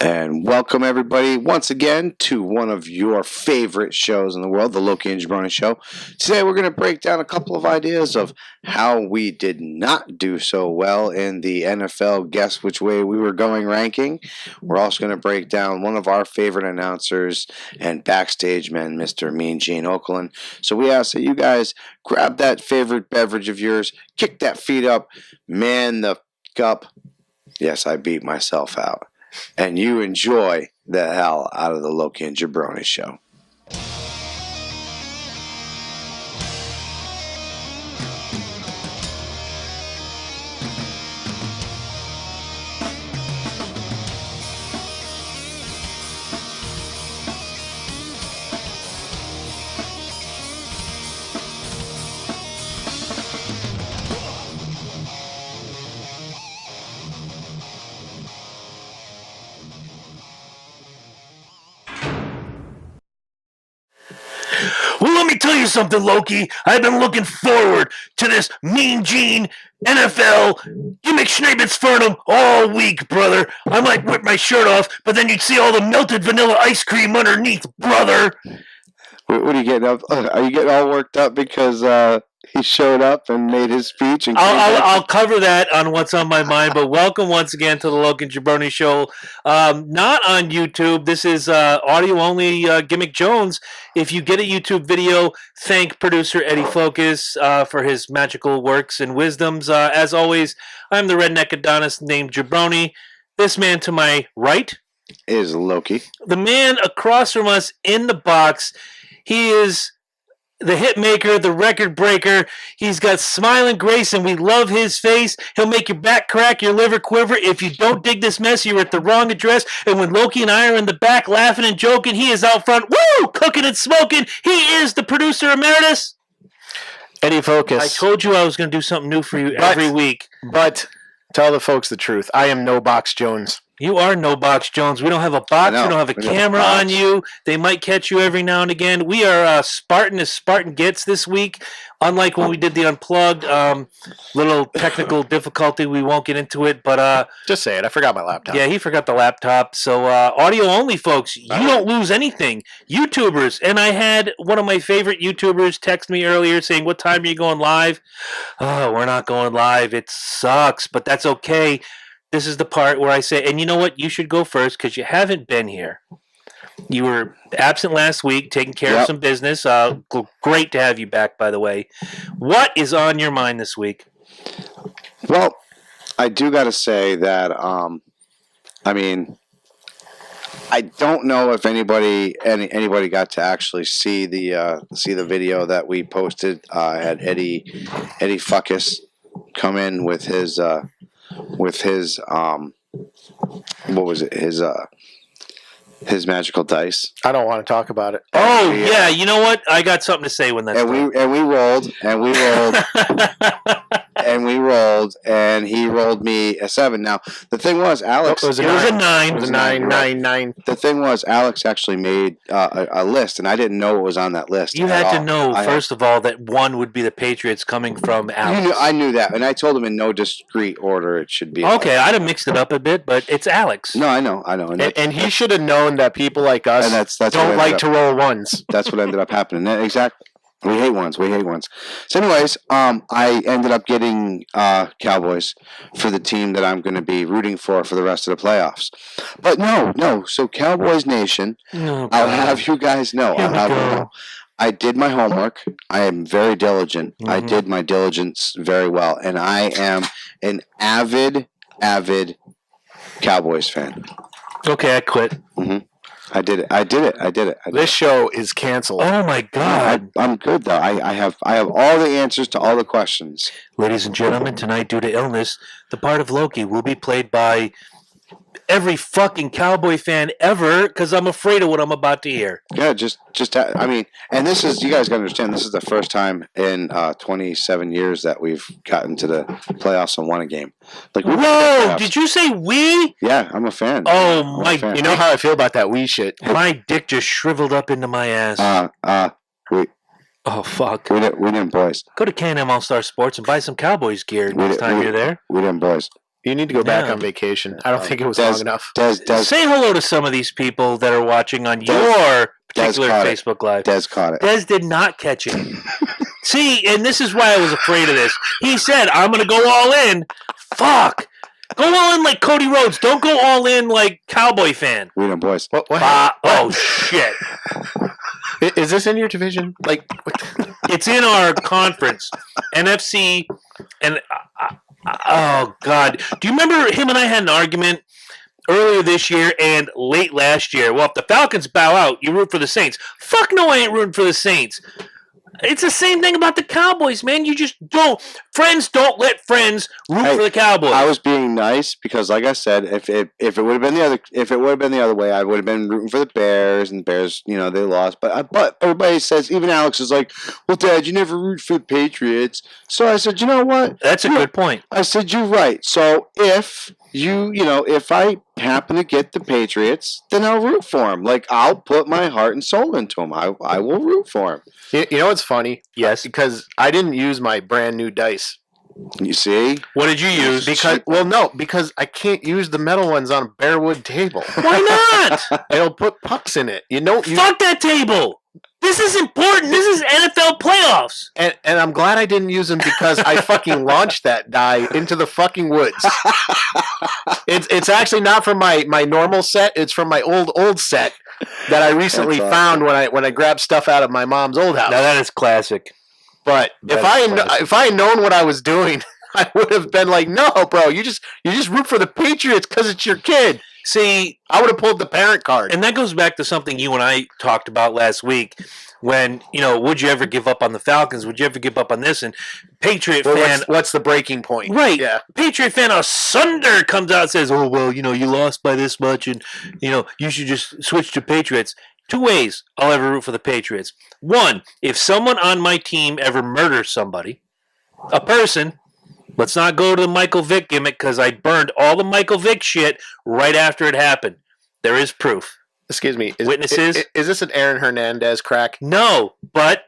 And welcome everybody once again to one of your favorite shows in the world, the Loki and Jabroni Show. Today we're going to break down a couple of ideas of how we did not do so well in the NFL Guess Which Way We Were Going ranking. We're also going to break down one of our favorite announcers and backstage men, Mr. Mean Gene Okerlund. So we ask that you guys grab that favorite beverage of yours, kick that feet up, man the cup. Yes, I beat myself out. And you enjoy the hell out of the Loki and Jabroni Show. Well, let me tell you something, Loki. I've been looking forward to this Mean Gene NFL gimmick Schnabitz all week, brother. I might whip my shirt off, but then you'd see all the melted vanilla ice cream underneath, brother. What are you getting up? Are you getting all worked up because he showed up and made his speech? And I'll cover that on what's on my mind, but welcome once again to the Loki and Jabroni Show. Not on YouTube. This is audio only. Gimmick Jones. If you get a YouTube video, thank producer Eddie Focus for his magical works and wisdoms. As always, I'm the redneck Adonis named Jabroni. This man to my right is Loki. The man across from us in the box. He is the hit maker, the record breaker. He's got smiling grace, and we love his face. He'll make your back crack, your liver quiver. If you don't dig this mess, you're at the wrong address. And when Loki and I are in the back laughing and joking, he is out front, woo, cooking and smoking. He is the producer emeritus. Eddie Focus. I told you I was going to do something new for you every week. But tell the folks the truth. I am no Box Jones. You are no Box Jones. We don't have a box. We don't have a camera on you. They might catch you every now and again. We are Spartan as Spartan gets this week. Unlike when we did the Unplugged, little technical difficulty. We won't get into it, but just say it. I forgot my laptop. Yeah, he forgot the laptop. So audio only, folks. You don't lose anything. YouTubers, and I had one of my favorite YouTubers text me earlier saying, "What time are you going live?" Oh, we're not going live. It sucks, but that's okay. This is the part where I say, and you know what? You should go first because you haven't been here. You were absent last week, taking care of some business. Great to have you back, by the way. What is on your mind this week? Well, I do got to say that, I don't know if anybody got to actually see the video that we posted. I had Eddie Fuckus come in with his what was it? His magical dice. I don't want to talk about it. Oh yeah, you know what? I got something to say when that's done. We rolled and he rolled me a 7. Now the thing was, Alex. It was a 9. It was a 9. The thing was, Alex actually made a list, and I didn't know what was on that list. You had to know first of all that one would be the Patriots coming from Alex. I knew that, and I told him in no discreet order it should be. Okay, I'd have mixed it up a bit, but it's Alex. No, I know, and he should have known that people like us that's don't like to roll ones. That's what ended up happening. Exactly. We hate ones. So anyways, I ended up getting Cowboys for the team that I'm going to be rooting for the rest of the playoffs. But no. So Cowboys Nation, I'll have you guys know. I did my homework. I am very diligent. Mm-hmm. I did my diligence very well. And I am an avid Cowboys fan. Okay, I quit. Mm-hmm. I did it. This show is canceled. Oh my God! I'm good though. I have all the answers to all the questions. Ladies and gentlemen, tonight due to illness, the part of Loki will be played by every fucking Cowboy fan ever because I'm afraid of what I'm about to hear. Yeah, and this is, you guys got to understand, this is the first time in 27 years that we've gotten to the playoffs and won a game. Whoa! Did you say we? Yeah, I'm a fan. Oh my! You know how I feel about that we shit. My dick just shriveled up into my ass. Oh fuck! We didn't, boys. Go to Can-Am All-Star Sports and buy some Cowboys gear next time you're there. We didn't, boys. You need to go back Yeah. on vacation. I don't think it was Des- long enough. Des Say hello to some of these people that are watching on Des- your particular caught it. Facebook Live. Des caught it. Des did not catch it. See, and this is why I was afraid of this. He said, I'm going to go all in. Fuck. Go all in like Cody Rhodes. Don't go all in like Cowboy fan. We know, boys. What? Oh, shit. Is this in your division? Like, It's in our conference. NFC. And, oh, God. Do you remember him and I had an argument earlier this year and late last year? Well, if the Falcons bow out, you root for the Saints. Fuck no, I ain't rooting for the Saints. It's the same thing about the Cowboys, man. You just don't. Friends don't let friends root Hey, for the Cowboys. I was being nice because, like I said, if it would have been the other way, I would have been rooting for the Bears, and the Bears, they lost. But everybody says, even Alex is like, "Well, Dad, you never root for the Patriots." So I said, you know what? That's a good point. I said, you're right. So if if I happen to get the Patriots, then I'll root for them. Like, I'll put my heart and soul into them. I will root for them. you know what's funny? Yes. Because I didn't use my brand new dice. You see? What did you use? Because I can't use the metal ones on a bare wood table. Why not? It'll put pucks in it. You know, Fuck that table. This is important. This is NFL playoffs. and I'm glad I didn't use them because I fucking launched that die into the fucking woods. It's actually not from my normal set. It's from my old set that I recently That's found when I grabbed stuff out of my mom's old house. Now that is classic. But if I had known what I was doing, I would have been like, no, bro, you just root for the Patriots because it's your kid. See, I would have pulled the parent card. and that goes back to something you and I talked about last week when, would you ever give up on the Falcons? Would you ever give up on this? And Patriot fan... What's the breaking point? Right. Yeah. Patriot fan asunder comes out and says, oh, well, you lost by this much and, you should just switch to Patriots. Two ways I'll ever root for the Patriots. One, if someone on my team ever murders somebody, a person... Let's not go to the Michael Vick gimmick because I burned all the Michael Vick shit right after it happened. There is proof. Excuse me. Witnesses? Is this an Aaron Hernandez crack? No, but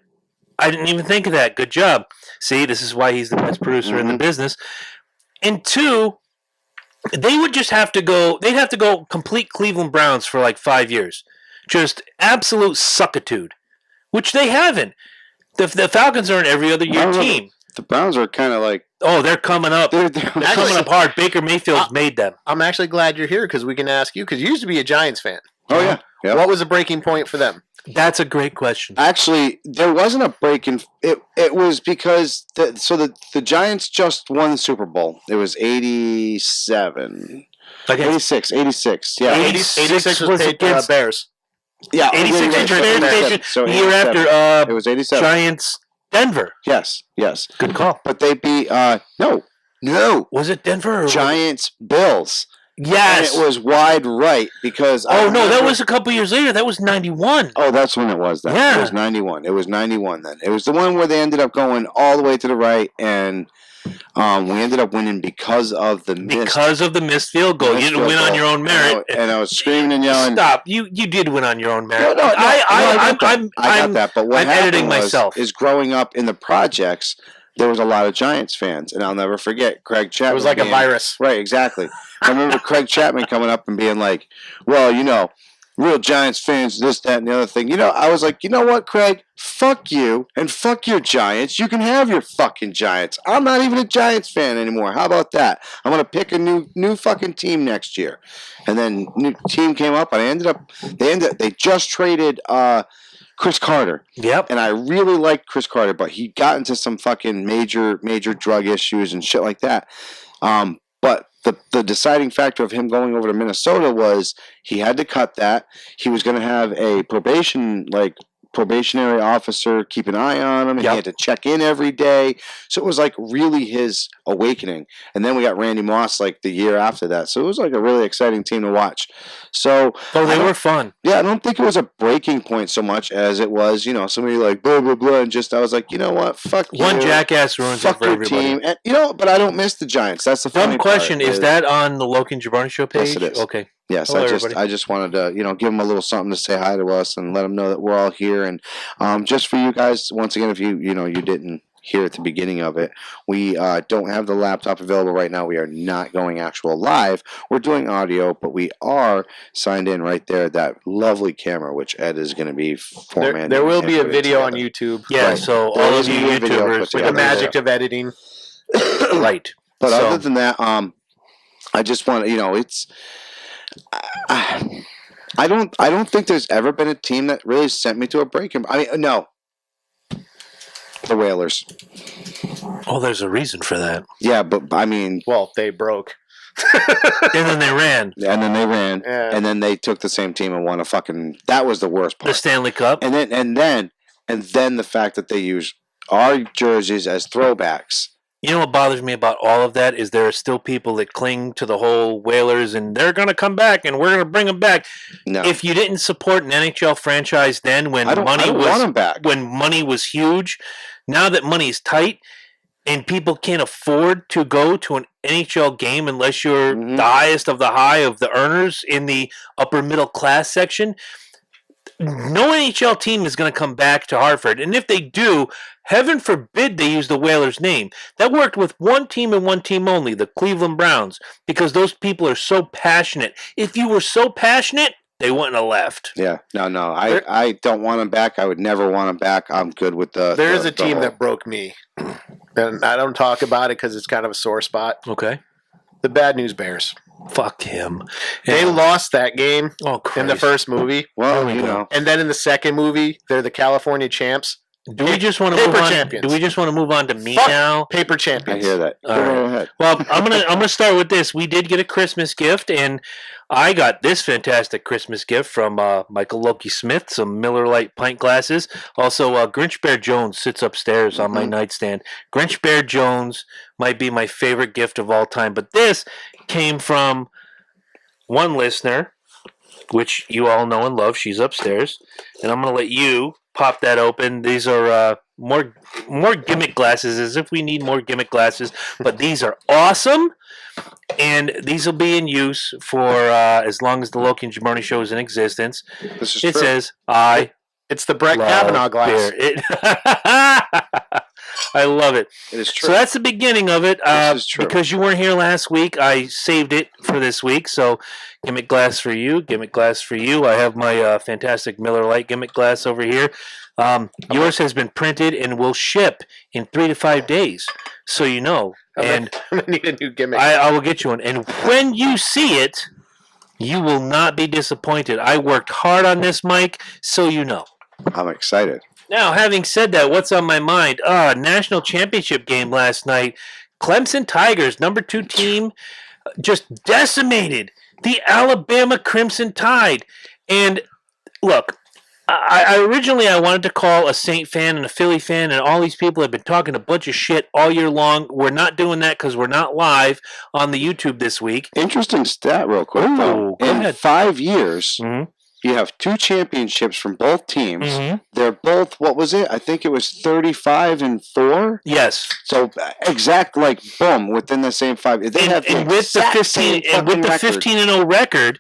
I didn't even think of that. Good job. See, this is why he's the best producer in the business. And two, they would just have to go. They'd have to go complete Cleveland Browns for like 5 years. Just absolute suckitude, which they haven't. The Falcons are an every other year team. The Browns are kind of like... Oh, they're coming up. They're coming up hard. Baker Mayfield's made them. I'm actually glad you're here because we can ask you because you used to be a Giants fan. Oh, yeah. Yep. What was the breaking point for them? That's a great question. Actually, there wasn't a break in... It was because... The Giants just won the Super Bowl. It was 87. Okay. 86. Yeah. 86 was paid against Bears. Yeah. 86 it was Bears. So The year 87. after It was 87. Giants Denver. Yes. Good call. But they beat... No. Was it Denver? Or Giants Bills. Yes. And it was wide right because... that was a couple years later. That was 91. Oh, that's when it was then. Yeah. It was 91. It was 91 then. It was the one where they ended up going all the way to the right, and we ended up winning because of the missed field goal. You didn't win on your own merit. And I was screaming and yelling. Stop. You did win on your own merit. No, I I'm got that. But what I'm happened editing myself. is growing up in the projects, there was a lot of Giants fans, and I'll never forget Craig Chapman. It was like a virus. Right, exactly. I remember Craig Chapman coming up and being like, well, real Giants fans, this, that, and the other thing. I was like, you know what, Craig? Fuck you and fuck your Giants. You can have your fucking Giants. I'm not even a Giants fan anymore. How about that? I'm going to pick a new fucking team next year. And then new team came up, and they just traded Chris Carter. Yep. And I really liked Chris Carter, but he got into some fucking major drug issues and shit like that. But the deciding factor of him going over to Minnesota was he had to cut that. He was going to have a probationary officer keep an eye on him, and he had to check in every day. So it was like really his awakening. And then we got Randy Moss like the year after that. So it was like a really exciting team to watch. So they were fun. Yeah, I don't think it was a breaking point so much as it was, somebody like blah blah blah, and just I was like, you know what, fuck you. One jackass ruins it for your everybody. team, and but I don't miss the Giants. That's the funny One question part, is that on the Loki and Jabroni show page? Yes, it is. Okay. Yes, Hello, I just wanted to give them a little something to say hi to us and let them know that we're all here, and just for you guys once again, if you didn't here at the beginning of it. We don't have the laptop available right now. We are not going actual live. We're doing audio, but we are signed in right there. That lovely camera, which Ed is going to be formatting. There will be a and putting video on together. YouTube. Yeah, Right. so There all is of you gonna be a video put YouTubers With the together. magic of editing. right. But So- other than that, I just want to, it's. I don't think there's ever been a team that really sent me to a break. I mean, no. The Whalers. Oh, there's a reason for that. Yeah, but I mean, Well, they broke. And then they ran and then they ran, Yeah. and then they took the same team and won a fucking. That was the worst the part. Stanley Cup. And then the fact that they use our jerseys as throwbacks. You know what bothers me about all of that is there are still people that cling to the whole Whalers and they're going to come back and we're going to bring them back. No, If you didn't support an NHL franchise then when I don't money want was them back. when money was huge, now that money's tight and people can't afford to go to an NHL game unless you're Mhm. the highest of the high of the earners in the upper middle class section, no NHL team is going to come back to Hartford. And if they do, heaven forbid they use the Whalers name. That worked with one team and one team only, the Cleveland Browns, because those people are so passionate. If you were so passionate, they wouldn't have left. Yeah, no. I don't want them back. I would never want them back. I'm good with the. There is a the team whole- that broke me. And I don't talk about it because it's kind of a sore spot. Okay. The Bad News Bears. Fuck him. They lost that game Oh, Christ. in the first movie. Well, There we you go. know, And then in the second movie, they're the California champs. Do we just want to Paper move on? champions. Do we just want to move on to me Fuck. now? Paper I champions. hear that. All Go right. ahead. Well, I'm gonna start with this. We did get a Christmas gift, and I got this fantastic Christmas gift from Michael Loki Smith, some Miller Lite pint glasses. Also, Grinch Bear Jones sits upstairs on my Mhm. nightstand. Grinch Bear Jones might be my favorite gift of all time, but this came from one listener, which you all know and love. She's upstairs, and I'm gonna let you pop that open. These are more gimmick glasses, as if we need more gimmick glasses, but these are awesome. And these will be in use for as long as the Loki and Jabroni show is in existence. This is It true. says, I It's the Brett love Kavanaugh glass. beer. I love it. It is true. So that's the beginning of it. This is true. Because you weren't here last week, I saved it for this week. So gimmick glass for you, gimmick glass for you. I have my fantastic Miller Lite gimmick glass over here. Yours has been printed and will ship in 3 to 5 days. So you know. And I'm gonna need a new gimmick. I will get you one. And when you see it, you will not be disappointed. I worked hard on this, Mike, so you know. I'm excited. Now, having said that, what's on my mind? National championship game last night. Clemson Tigers, number 2 team, just decimated the Alabama Crimson Tide. And look, I originally wanted to call a Saint fan and a Philly fan, and all these people have been talking a bunch of shit all year long. We're not doing that because we're not live on the YouTube this week. Interesting stat, real quick. Ooh, though. go In ahead. 5 years, Mm-hmm. you have 2 championships from both teams. Mm-hmm. They're both, what was it? I think it was 35-4. Yes. So exact, like, boom, within the same 5 They have And with the exact 15 same and with fucking the record. 15-0 record,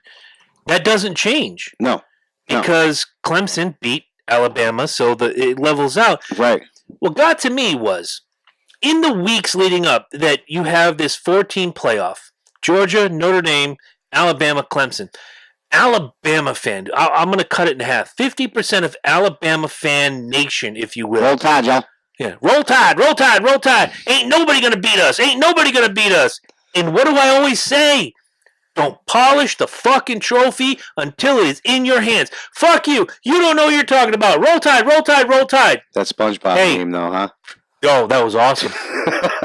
that doesn't change No, no. because Clemson beat Alabama, so it levels out. right. What got to me was in the weeks leading up that you have this 4-team playoff: Georgia, Notre Dame, Alabama, Clemson. Alabama fan, I'm going to cut it in half. 50% of Alabama fan nation, if you will. Roll Tide, y'all. Yeah, roll tide, roll tide, roll tide. Ain't nobody gonna beat us. Ain't nobody gonna beat us. And what do I always say? Don't polish the fucking trophy until it is in your hands. Fuck you. You don't know what you're talking about. Roll tide, roll tide, roll tide. That SpongeBob Hey. meme, though, huh? Oh, that was awesome.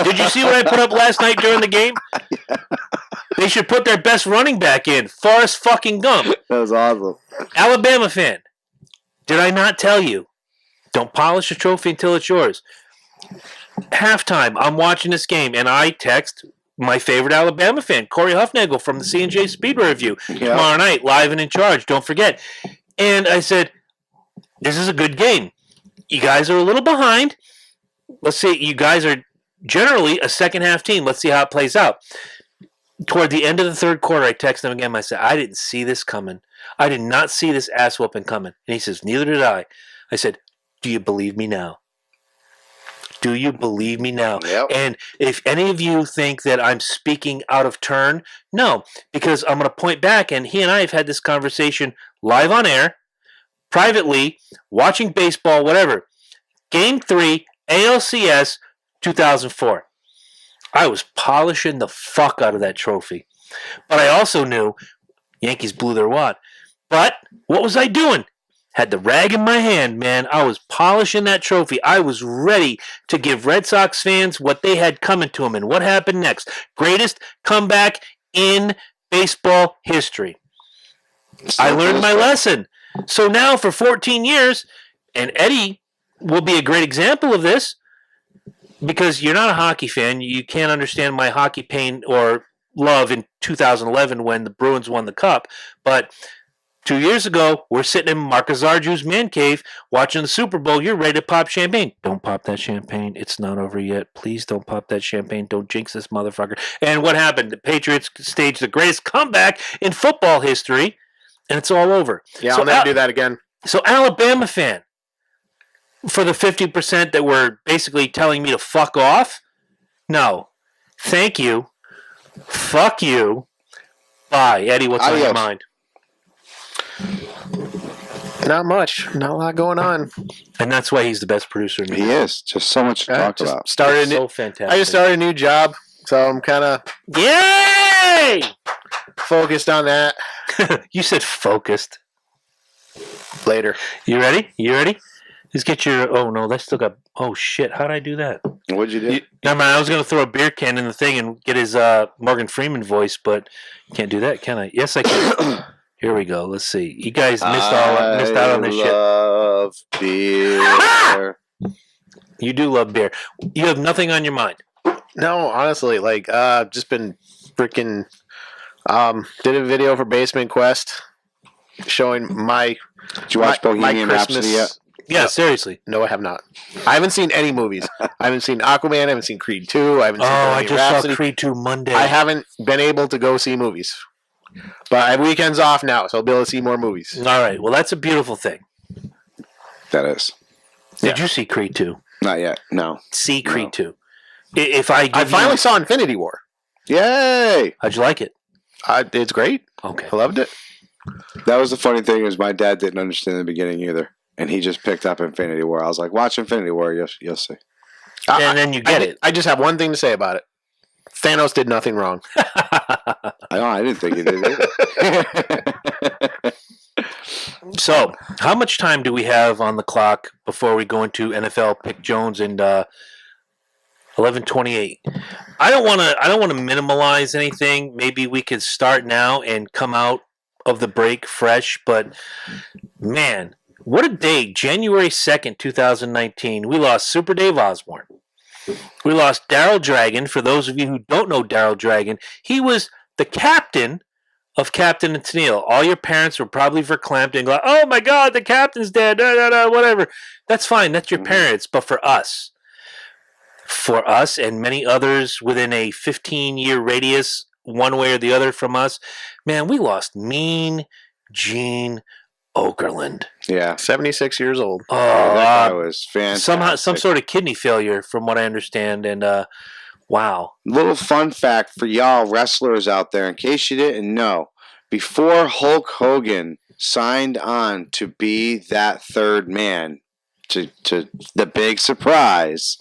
Did you see what I put up last night during the game? They should put their best running back in. Forrest fucking Gump. That was awesome. Alabama fan. Did I not tell you? Don't polish the trophy until it's yours. Halftime, I'm watching this game, and I text my favorite Alabama fan, Corey Huffnagel from the C&J Speedway Review. Yeah. Tomorrow night, live and in charge. Don't forget. And I said, this is a good game. You guys are a little behind. Let's say you guys are generally a second-half team. Let's see how it plays out. Toward the end of the third quarter, I text him again. I said, I didn't see this coming. I did not see this ass whooping coming. And he says, neither did I. I said, do you believe me now? Do you believe me now? Yep. And if any of you think that I'm speaking out of turn, no, because I'm going to point back, and he and I have had this conversation live on air, privately, watching baseball, whatever. Game 3, ALCS, 2004. I was polishing the fuck out of that trophy. But I also knew Yankees blew their wad. But what was I doing? Had the rag in my hand, man. I was polishing that trophy. I was ready to give Red Sox fans what they had coming to them. And what happened next? Greatest comeback in baseball history. I learned my lesson. So now for 14 years, and Eddie will be a great example of this, because you're not a hockey fan. You can't understand my hockey pain or love in 2011 when the Bruins won the Cup. But 2 years ago, we're sitting in Mark Azarju's man cave watching the Super Bowl. You're ready to pop champagne. Don't pop that champagne. It's not over yet. Please don't pop that champagne. Don't jinx this motherfucker. And what happened? The Patriots staged the greatest comeback in football history, and it's all over. Yeah, So I'll never do that again. So Alabama fan, for the 50% that were basically telling me to fuck off, no. Thank you. Fuck you. Bye. Eddie, what's on your mind? Not much. Not a lot going on. And that's why he's the best producer in the He is. Just so much to talk about. It's so fantastic. I just started a new job, so I'm kind of Yay! focused on that. You said focused. Later. You ready? You ready? Just get your... Oh, no, that's still got... Oh, shit. How'd I do that? What'd you do? Never mind. I was going to throw a beer can in the thing and get his Morgan Freeman voice, but can't do that, can I? Yes, I can. Here we go. Let's see. You guys missed out on this shit. I love beer. You do love beer. You have nothing on your mind. No, honestly, like, just been freaking, did a video for Basement Quest showing my, Did you watch Bohemian Rhapsody yet? Yeah, seriously. No, I have not. I haven't seen any movies. I haven't seen Aquaman. I haven't seen Creed 2. I haven't seen I Bohemian just Rhapsody. saw Creed 2 Monday. I haven't been able to go see movies. But I have weekends off now, so I'll be able to see more movies. All right. Well, that's a beautiful thing. That is. Did you see Creed 2? Not yet. No. See Creed 2. If I finally saw Infinity War. Yay! How'd you like it? It's great. Okay. I loved it. That was the funny thing is my dad didn't understand in the beginning either. And he just picked up Infinity War. I was like, watch Infinity War. You'll see. And then you get it. I just have one thing to say about it. Thanos did nothing wrong. I didn't think he did either. So, how much time do we have on the clock before we go into NFL Pick Jones and 11:28? I don't want to minimalize anything. Maybe we could start now and come out of the break fresh. But man, what a day! January 2nd, 2019. We lost Super Dave Osborne. We lost Daryl Dragon. For those of you who don't know Daryl Dragon, he was the captain of Captain and Tennille. All your parents were probably verklempt and go, "Oh my God, the captain's dead." Whatever. That's fine. That's your parents. But for us and many others within a 15-year radius, one way or the other from us, man, we lost Mean Gene Okerlund. Yeah. 76 years old. Oh, that guy was fantastic. Some sort of kidney failure, from what I understand, and wow. Little fun fact for y'all wrestlers out there, in case you didn't know, before Hulk Hogan signed on to be that third man, to the big surprise,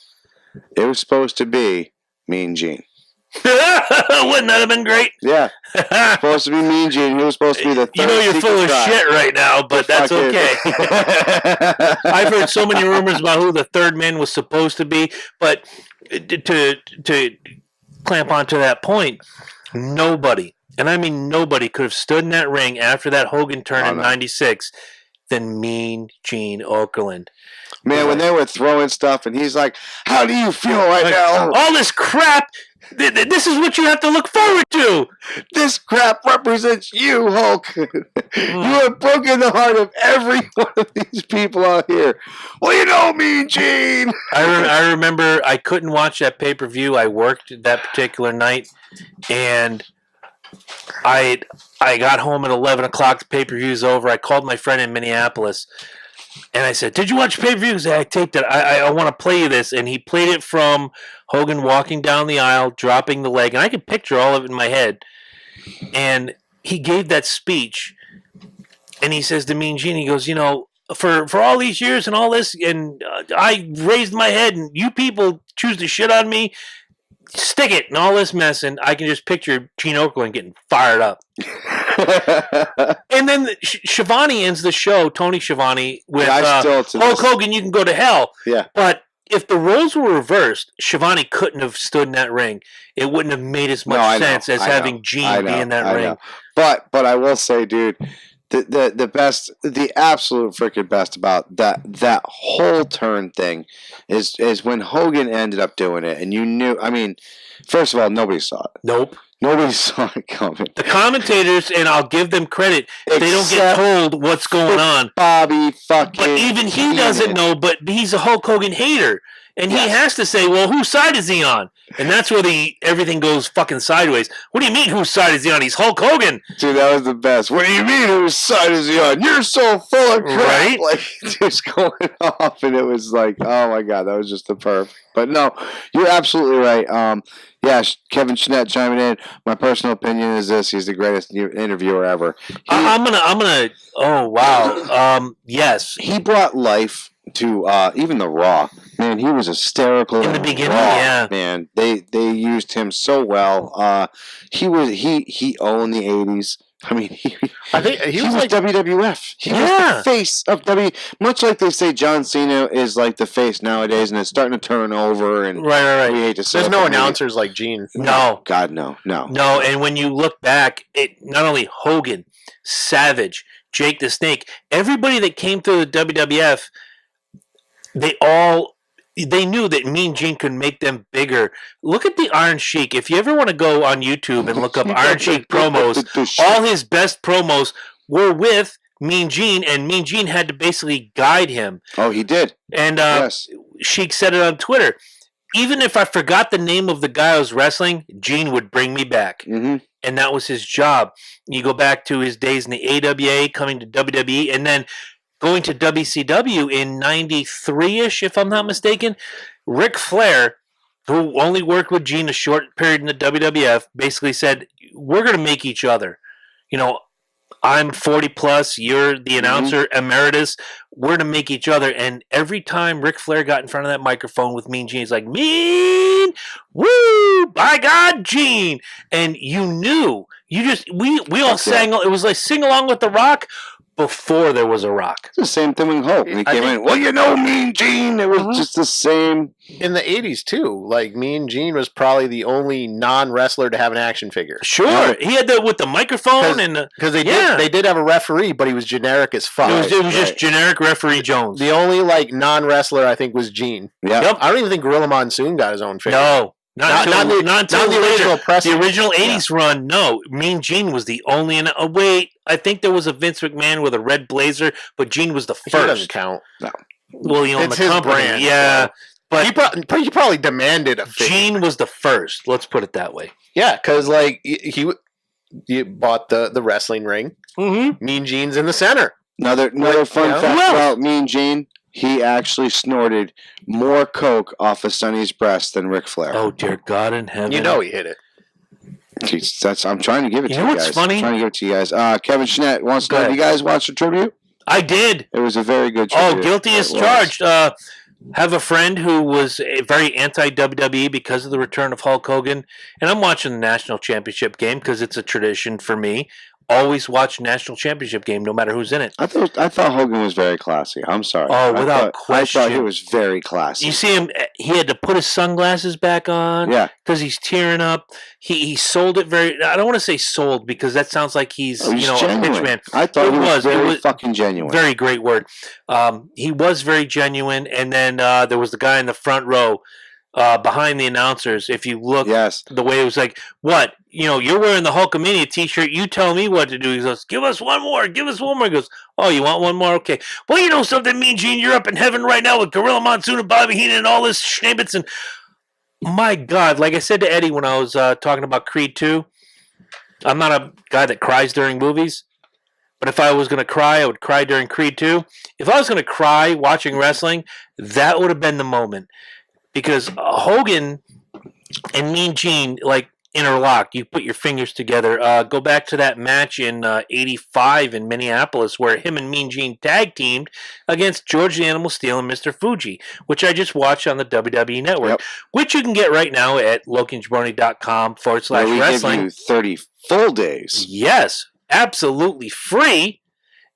it was supposed to be Mean Gene. Wouldn't that have been great? Yeah. Supposed to be Mean Gene. He was supposed to be the third. You know you're full of guy. shit right now, but that's okay. I've heard so many rumors about who the third man was supposed to be, but to clamp onto that point, nobody, and I mean nobody, could have stood in that ring after that Hogan turn in '96 than Mean Gene Okerlund. Man, when they were throwing stuff, and he's like, "How do you feel right now? All this crap. This is what you have to look forward to. This crap represents you, Hulk. You have broken the heart of every one of these people out here. Well, you know, Mean Gene." I remember I couldn't watch that pay-per-view. I worked that particular night, and I got home at 11 o'clock. The pay-per-view's over. I called my friend in Minneapolis. And I said, "Did you watch pay-per-view?" I taped it. I want to play you this. And he played it from Hogan walking down the aisle, dropping the leg. And I could picture all of it in my head. And he gave that speech. And he says to Mean Gene, he goes, for all these years and all this, and I raised my head, and you people choose to shit on me, stick it, and all this mess. And I can just picture Gene Okerlund getting fired up. And then Schiavone ends the show, Tony Schiavone, with Hulk Hogan, you can go to hell. Yeah. But if the roles were reversed, Schiavone couldn't have stood in that ring. It wouldn't have made as much sense as having Gene be in that ring. But I will say, dude, the best, the absolute freaking best about that whole turn thing is when Hogan ended up doing it, and you knew. I mean, first of all, nobody saw it. Nope. Nobody saw it coming. The commentators, and I'll give them credit, they don't get told what's going on. Bobby fucking. But even he doesn't know, but he's a Hulk Hogan hater. And he has to say, well, whose side is he on? And that's where everything goes fucking sideways. What do you mean, whose side is he on? He's Hulk Hogan. Dude, that was the best. What do you mean, whose side is he on? You're so full of crap. Right? Like, just going off, and it was like, oh my God, that was just the perfect. But no, you're absolutely right. Yeah, Kevin Schnett chiming in. My personal opinion is this: he's the greatest interviewer ever. I'm gonna. Oh wow. Yes, he brought life to even the Raw. Man, he was hysterical in the beginning. Raw, yeah, man, they used him so well. He owned the '80s. I mean, I think he was like WWF. He was the face of W. Much like they say John Cena is like the face nowadays, and it's starting to turn over. And right. We hate to say there's no announcers like Gene. No, God, no. And when you look back, it not only Hogan, Savage, Jake the Snake, everybody that came through the WWF, they knew that Mean Gene could make them bigger. Look at the Iron Sheik. If you ever want to go on YouTube and look up Iron Sheik promos, all his best promos were with Mean Gene, and Mean Gene had to basically guide him. Oh, he did. And yes. Sheik said it on Twitter. Even if I forgot the name of the guy I was wrestling, Gene would bring me back. Mm-hmm. And that was his job. You go back to his days in the AWA, coming to WWE, and then going to WCW in 93-ish, if I'm not mistaken. Ric Flair, who only worked with Gene a short period in the WWF, basically said, we're going to make each other. I'm 40 plus, you're the announcer emeritus, we're to make each other. And every time Ric Flair got in front of that microphone with Mean Gene, he's like, Mean, woo, by God, Gene. And you knew, we all sang, it was like sing along with The Rock before there was a Rock. It's the same thing with Hulk. When he came in, Mean Gene. It was just the same. In the 80s, too. Like, Mean Gene was probably the only non-wrestler to have an action figure. Sure. He had with the microphone. Because they did have a referee, but he was generic as fuck. It was just generic referee Jones. The only, non-wrestler, I think, was Gene. Yep. I don't even think Gorilla Monsoon got his own figure. No. Not until the original press. The original 80s run, no. Mean Gene was the only. Wait, I think there was a Vince McMahon with a red blazer, but Gene was the first. He doesn't count. No. Well, it's the his company. brand. Yeah. But he probably demanded a figure. Gene was the first. Let's put it that way. Yeah, because, he bought the wrestling ring. Mm-hmm. Mean Gene's in the center. Another fun fact about Mean Gene. He actually snorted more coke off of Sonny's breast than Ric Flair. Oh, dear God in heaven. You know he hit it. Jeez, I'm trying to give it to you guys. What's funny? I'm trying to give it to you guys. Kevin Schnett wants to know if you guys watched the tribute? I did. It was a very good tribute. Oh, guilty as charged. Have a friend who was very anti-WWE because of the return of Hulk Hogan. And I'm watching the National Championship game because it's a tradition for me. Always watch National Championship game, no matter who's in it. I thought Hogan was very classy. I'm sorry. Oh, without question. I thought he was very classy. You see him, he had to put his sunglasses back on. Yeah. Because he's tearing up. He sold it very, I don't want to say sold because that sounds like he's genuine. a pitch man. I thought he was very fucking genuine. Very great word. He was very genuine. And then there was the guy in the front row behind the announcers. If you look, the way it was like, what? You're wearing the Hulkamania t-shirt. You tell me what to do. He goes, give us one more. Give us one more. He goes, oh, you want one more? Okay. Well, you know something, Mean Gene? You're up in heaven right now with Gorilla Monsoon and Bobby Heenan and all this schnibbits. And my God, like I said to Eddie when I was talking about Creed 2, I'm not a guy that cries during movies. But if I was going to cry, I would cry during Creed 2. If I was going to cry watching wrestling, that would have been the moment. Because Hogan and Mean Gene, like, interlocked. You put your fingers together. Go back to that match in '85 in Minneapolis where him and Mean Gene tag teamed against George the Animal Steel and Mr. Fuji, which I just watched on the WWE Network, which you can get right now at lokiandjabroni.com/wrestling. Give you 30 full days. Yes, absolutely free.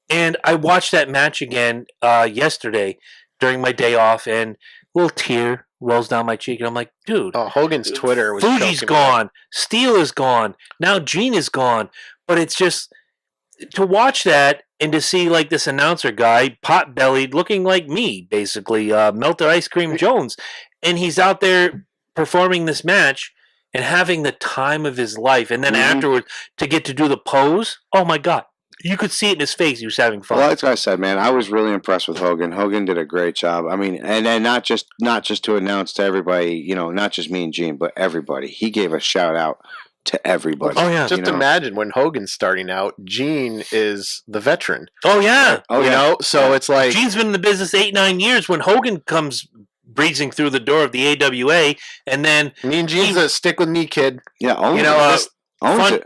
And I watched that match again yesterday during my day off, and a little tear rolls down my cheek, and I'm like, dude. Oh, Hogan's Twitter was Fuji's gone. Steel is gone. Now Gene is gone. But it's just to watch that and to see like this announcer guy, pot-bellied, looking like me, basically, Melted Ice Cream Jones, and he's out there performing this match and having the time of his life. And then afterwards, to get to do the pose, oh my God. You could see it in his face. He was having fun. Well, like I said, man, I was really impressed with Hogan. Hogan did a great job. I mean, and then not just to announce to everybody, you know, not just me and Gene, but everybody. He gave a shout out to everybody. Oh yeah. Just imagine when Hogan's starting out, Gene is the veteran. Oh yeah. Oh, you know, so it's like Gene's been in the business 8-9 years. When Hogan comes breezing through the door of the AWA, and then Mean Gene's a stick with me kid. Yeah, you know.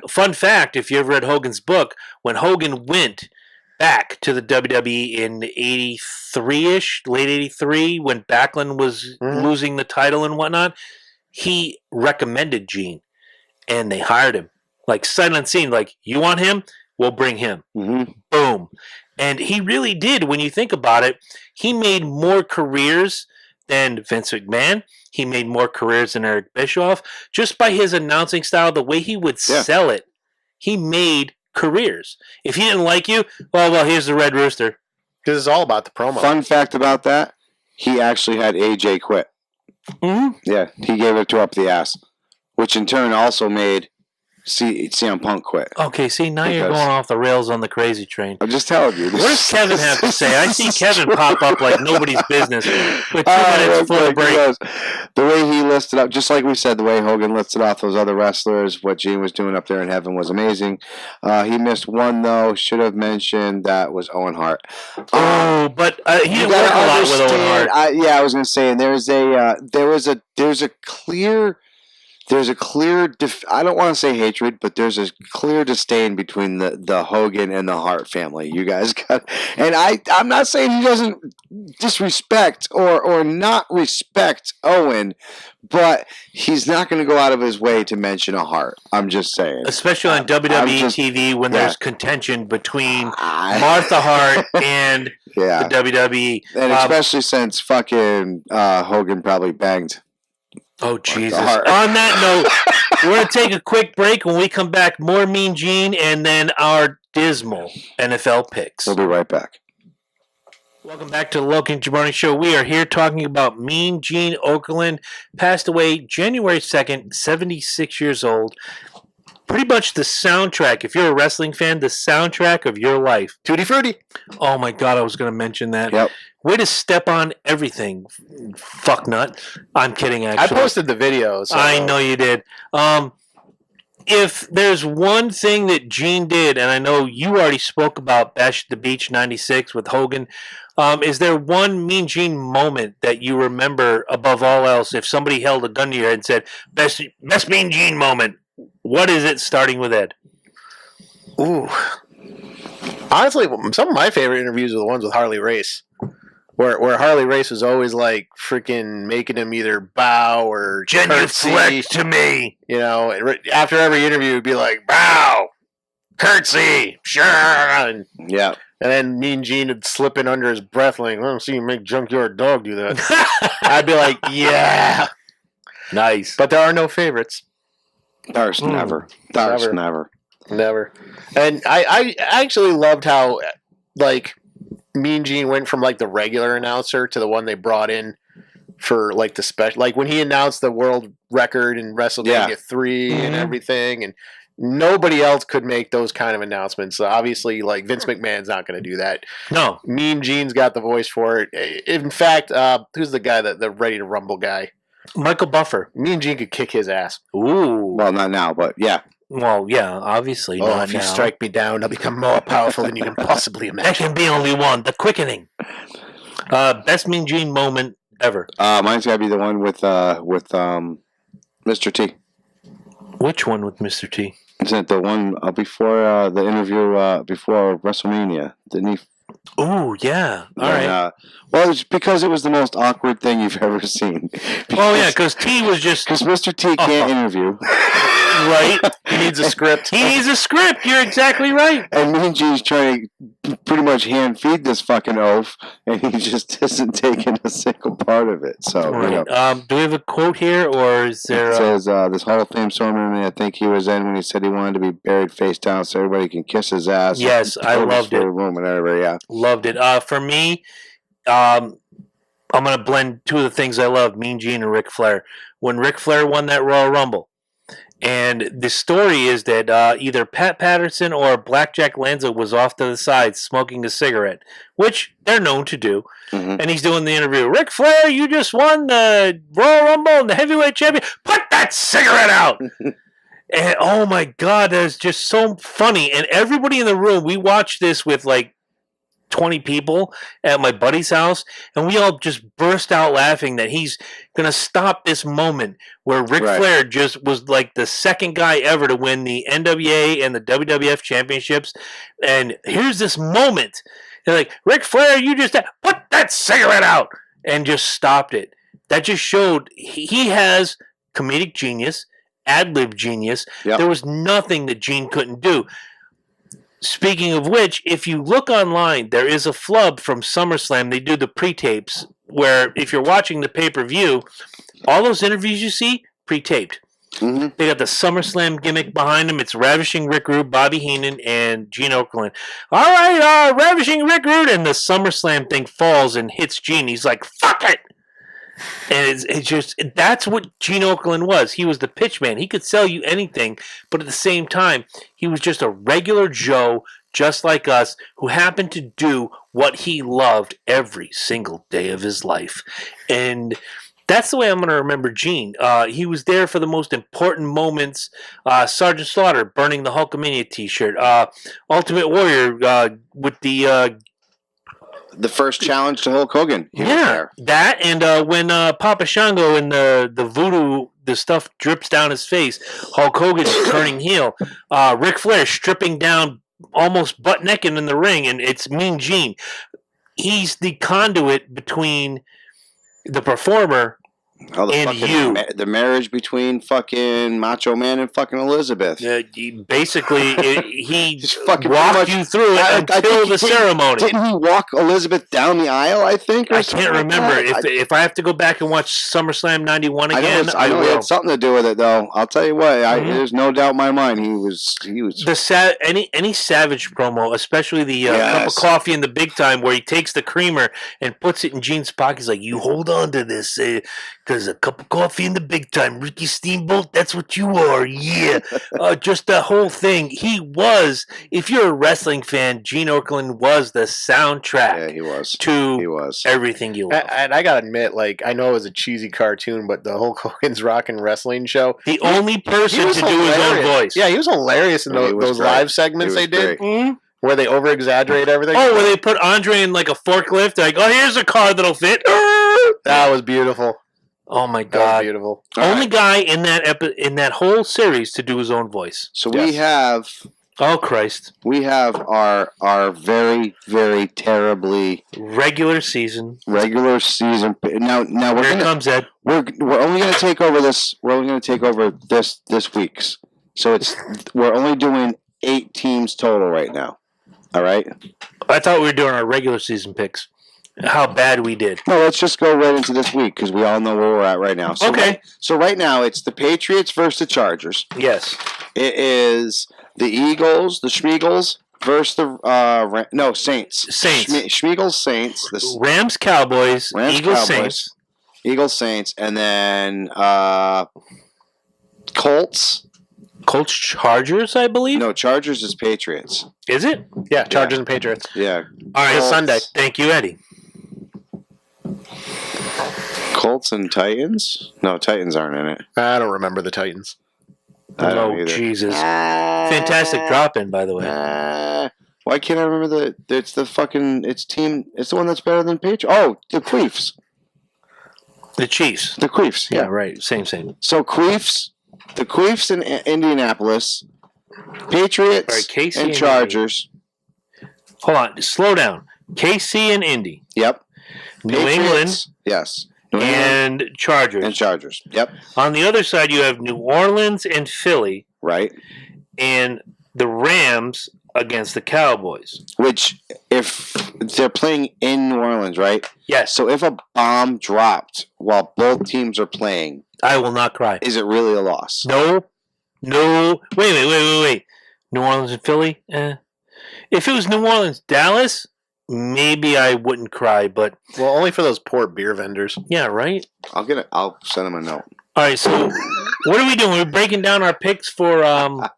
Fun fact, if you ever read Hogan's book, when Hogan went back to the WWE in 83-ish, late 83, when Backlund was losing the title and whatnot, he recommended Gene, and they hired him. Like, sight unseen, like, you want him? We'll bring him. Boom. And he really did, when you think about it, he made more careers than Vince McMahon. He made more careers than Eric Bischoff. Just by his announcing style, the way he would sell it, he made careers. If he didn't like you, well, here's the Red Rooster. Because it's all about the promo. Fun fact about that, he actually had AJ quit. Yeah, he gave it to up the ass, which in turn also made CM Punk quit. Okay, see, now you're going off the rails on the crazy train. I'm just telling you. What does Kevin have to say? I see Kevin pop up like nobody's business with 2 minutes for the break. The way he listed up, just like we said, the way Hogan listed off those other wrestlers, what Gene was doing up there in heaven was amazing. He missed one, though. Should have mentioned that was Owen Hart. But he didn't work a lot with Owen Hart. I was going to say, there's a clear, I don't want to say hatred, but there's a clear disdain between the Hogan and the Hart family. You guys got, and I'm not saying he doesn't disrespect or not respect Owen, but he's not going to go out of his way to mention a Hart. I'm just saying. Especially on WWE TV when there's contention between Martha Hart and the WWE. And especially since fucking Hogan probably banged. Oh, Jesus. On that note, we're going to take a quick break. When we come back, more Mean Gene and then our dismal NFL picks. We'll be right back. Welcome back to the Loki and Jabroni Show. We are here talking about Mean Gene Okerlund. Passed away January 2nd, 76 years old. Pretty much the soundtrack, if you're a wrestling fan, the soundtrack of your life. Tutti Frutti. Oh, my God, I was going to mention that. Yep. Way to step on everything, fucknut. I'm kidding, actually. I posted the video. So. I know you did. If there's one thing that Gene did, and I know you already spoke about Bash at the Beach 96 with Hogan, is there one Mean Gene moment that you remember above all else? If somebody held a gun to your head and said, best Mean Gene moment, what is it, starting with Ed? Ooh. Honestly, some of my favorite interviews are the ones with Harley Race. Where Harley Race was always like freaking making him either bow or genuflect to me. You know, after every interview, he'd be like, bow, curtsy, sure. And then Mean Gene would slip in under his breath like, I don't see you make Junkyard Dog do that. I'd be like, yeah. Nice. But there are no favorites. There's never. Never. And I actually loved how, like, Mean Gene went from like the regular announcer to the one they brought in for like the special, like when he announced the world record in WrestleMania 3 and everything, and nobody else could make those kind of announcements. So obviously, like Vince McMahon's not going to do that. No, Mean Gene's got the voice for it. In fact, who's the guy the Ready to Rumble guy? Michael Buffer. Mean Gene could kick his ass. Ooh, well, not now, but yeah. Well, yeah, obviously Oh, not if you now. strike me down, I'll become more powerful than you can possibly There imagine. can be only one, the quickening. Best Mean Gene moment ever. Mine's gotta be the one with Mr. T. Which one with Mr. T? Isn't it the one before the interview before WrestleMania? Didn't he? Oh, yeah. All right. Well, it's because it was the most awkward thing you've ever seen. Oh, yeah, because T was just... Because Mr. T can't interview. Right. He needs a script. He needs a script. You're exactly right. And Mean Gene's trying to pretty much hand feed this fucking oaf, and he just isn't taking a single part of it. So, Right. Do we have a quote here, or is there... It says, this Hall of Fame ceremony, I think he was in when he said he wanted to be buried face down so everybody can kiss his ass. Yes, I loved it. Room and everybody, yeah. Loved it. For me, I'm going to blend two of the things I love, Mean Gene and Ric Flair. When Ric Flair won that Royal Rumble, and the story is that either Pat Patterson or Blackjack Lanza was off to the side smoking a cigarette, which they're known to do. Mm-hmm. And he's doing the interview. Ric Flair, you just won the Royal Rumble and the heavyweight champion. Put that cigarette out! And oh my God, that's just so funny. And everybody in the room, we watched this with like 20 people at my buddy's house, and we all just burst out laughing that he's going to stop this moment where Ric Flair just was like the second guy ever to win the NWA and the WWF championships. And here's this moment. They're like, Ric Flair, you just put that cigarette out, and just stopped it. That just showed he has comedic genius, ad-lib genius. Yep. There was nothing that Gene couldn't do. Speaking of which, if you look online, there is a flub from SummerSlam. They do the pre-tapes where if you're watching the pay-per-view, all those interviews you see, pre-taped. Mm-hmm. They got the SummerSlam gimmick behind them. It's Ravishing Rick Rude, Bobby Heenan, and Gene Okerlund. All right, Ravishing Rick Rude, and the SummerSlam thing falls and hits Gene. He's like, fuck it! And it's just, that's what Gene Okerlund was. He was the pitch man. He could sell you anything, but at the same time, he was just a regular Joe, just like us, who happened to do what he loved every single day of his life. And that's the way I'm going to remember Gene. He was there for the most important moments. Sergeant Slaughter burning the Hulkamania t-shirt. Ultimate Warrior with the first challenge to Hulk Hogan. Yeah, that and when Papa Shango and the voodoo, the stuff drips down his face, Hulk Hogan is turning heel. Ric Flair stripping down almost butt naked in the ring, and it's Mean Gene. He's the conduit between the performer and you. The marriage between fucking Macho Man and fucking Elizabeth. Basically, he Just fucking walked you through it until the ceremony. Didn't he walk Elizabeth down the aisle, I think? I can't remember. If I have to go back and watch SummerSlam 91 again, I know will. it had something to do with it, though. I'll tell you what. There's no doubt in my mind he was. Any Savage promo, especially the cup of coffee in the big time, where he takes the creamer and puts it in Gene's pocket. He's like, "You hold on to this, because a cup of coffee in the big time, Ricky Steamboat. That's what you are, yeah." Just the whole thing. He was. If you're a wrestling fan, Gene Okerlund was the soundtrack. Yeah, he was. To everything you love. And I gotta admit, like, I know it was a cheesy cartoon, but the Hulk Hogan's Rockin' Wrestling show. The only person to do his own voice. Yeah, he was hilarious in those live segments they did. Mm-hmm. Where they over exaggerate everything. Oh, where they put Andre in like a forklift. They're like, oh, here's a car that'll fit. That was beautiful. Oh my That God! was beautiful. Only guy in that whole series to do his own voice. So we have. Oh Christ! We have our very, very terribly regular season. Now Here comes Ed. We're only going to take over this. We're only going to take over this week's. So we're only doing 8 teams total right now. All right. I thought we were doing our regular season picks. How bad we did. No, let's just go right into this week because we all know where we're at right now. So okay. So right now it's the Patriots versus the Chargers. Yes. It is the Eagles, the Schmeagles versus the Saints. Schmeagles Saints. Rams Cowboys. Eagles Saints. Eagles Saints, and then Colts. Colts Chargers, I believe. No, Chargers is Patriots. Is it? Yeah, Chargers and Patriots. Yeah. All right, Sunday. Thank you, Eddie. Colts and Titans? No, Titans aren't in it. I don't remember the Titans. I don't Oh, either. Jesus. Fantastic drop-in, by the way. Why can't I remember it's the one that's better than Patriots. Oh, the Queefs. The Chiefs. The Queefs, Yeah, yeah. right. Same. So the Queefs in Indianapolis, Patriots All right, KC and and Chargers. Hold on. Slow down. KC and Indy. Yep. New Patriots, England yes. New England and Chargers. and Chargers. Yep. On the other side, you have New Orleans and Philly. Right. And the Rams against the Cowboys. Which, if they're playing in New Orleans, right? Yes. So if a bomb dropped while both teams are playing, I will not cry. is it really a loss? No. Wait. New Orleans and Philly? If it was New Orleans, Dallas, maybe I wouldn't cry, but Well, only for those poor beer vendors. yeah, right? I'll send them a note. All right, so what are we doing? We're breaking down our picks for the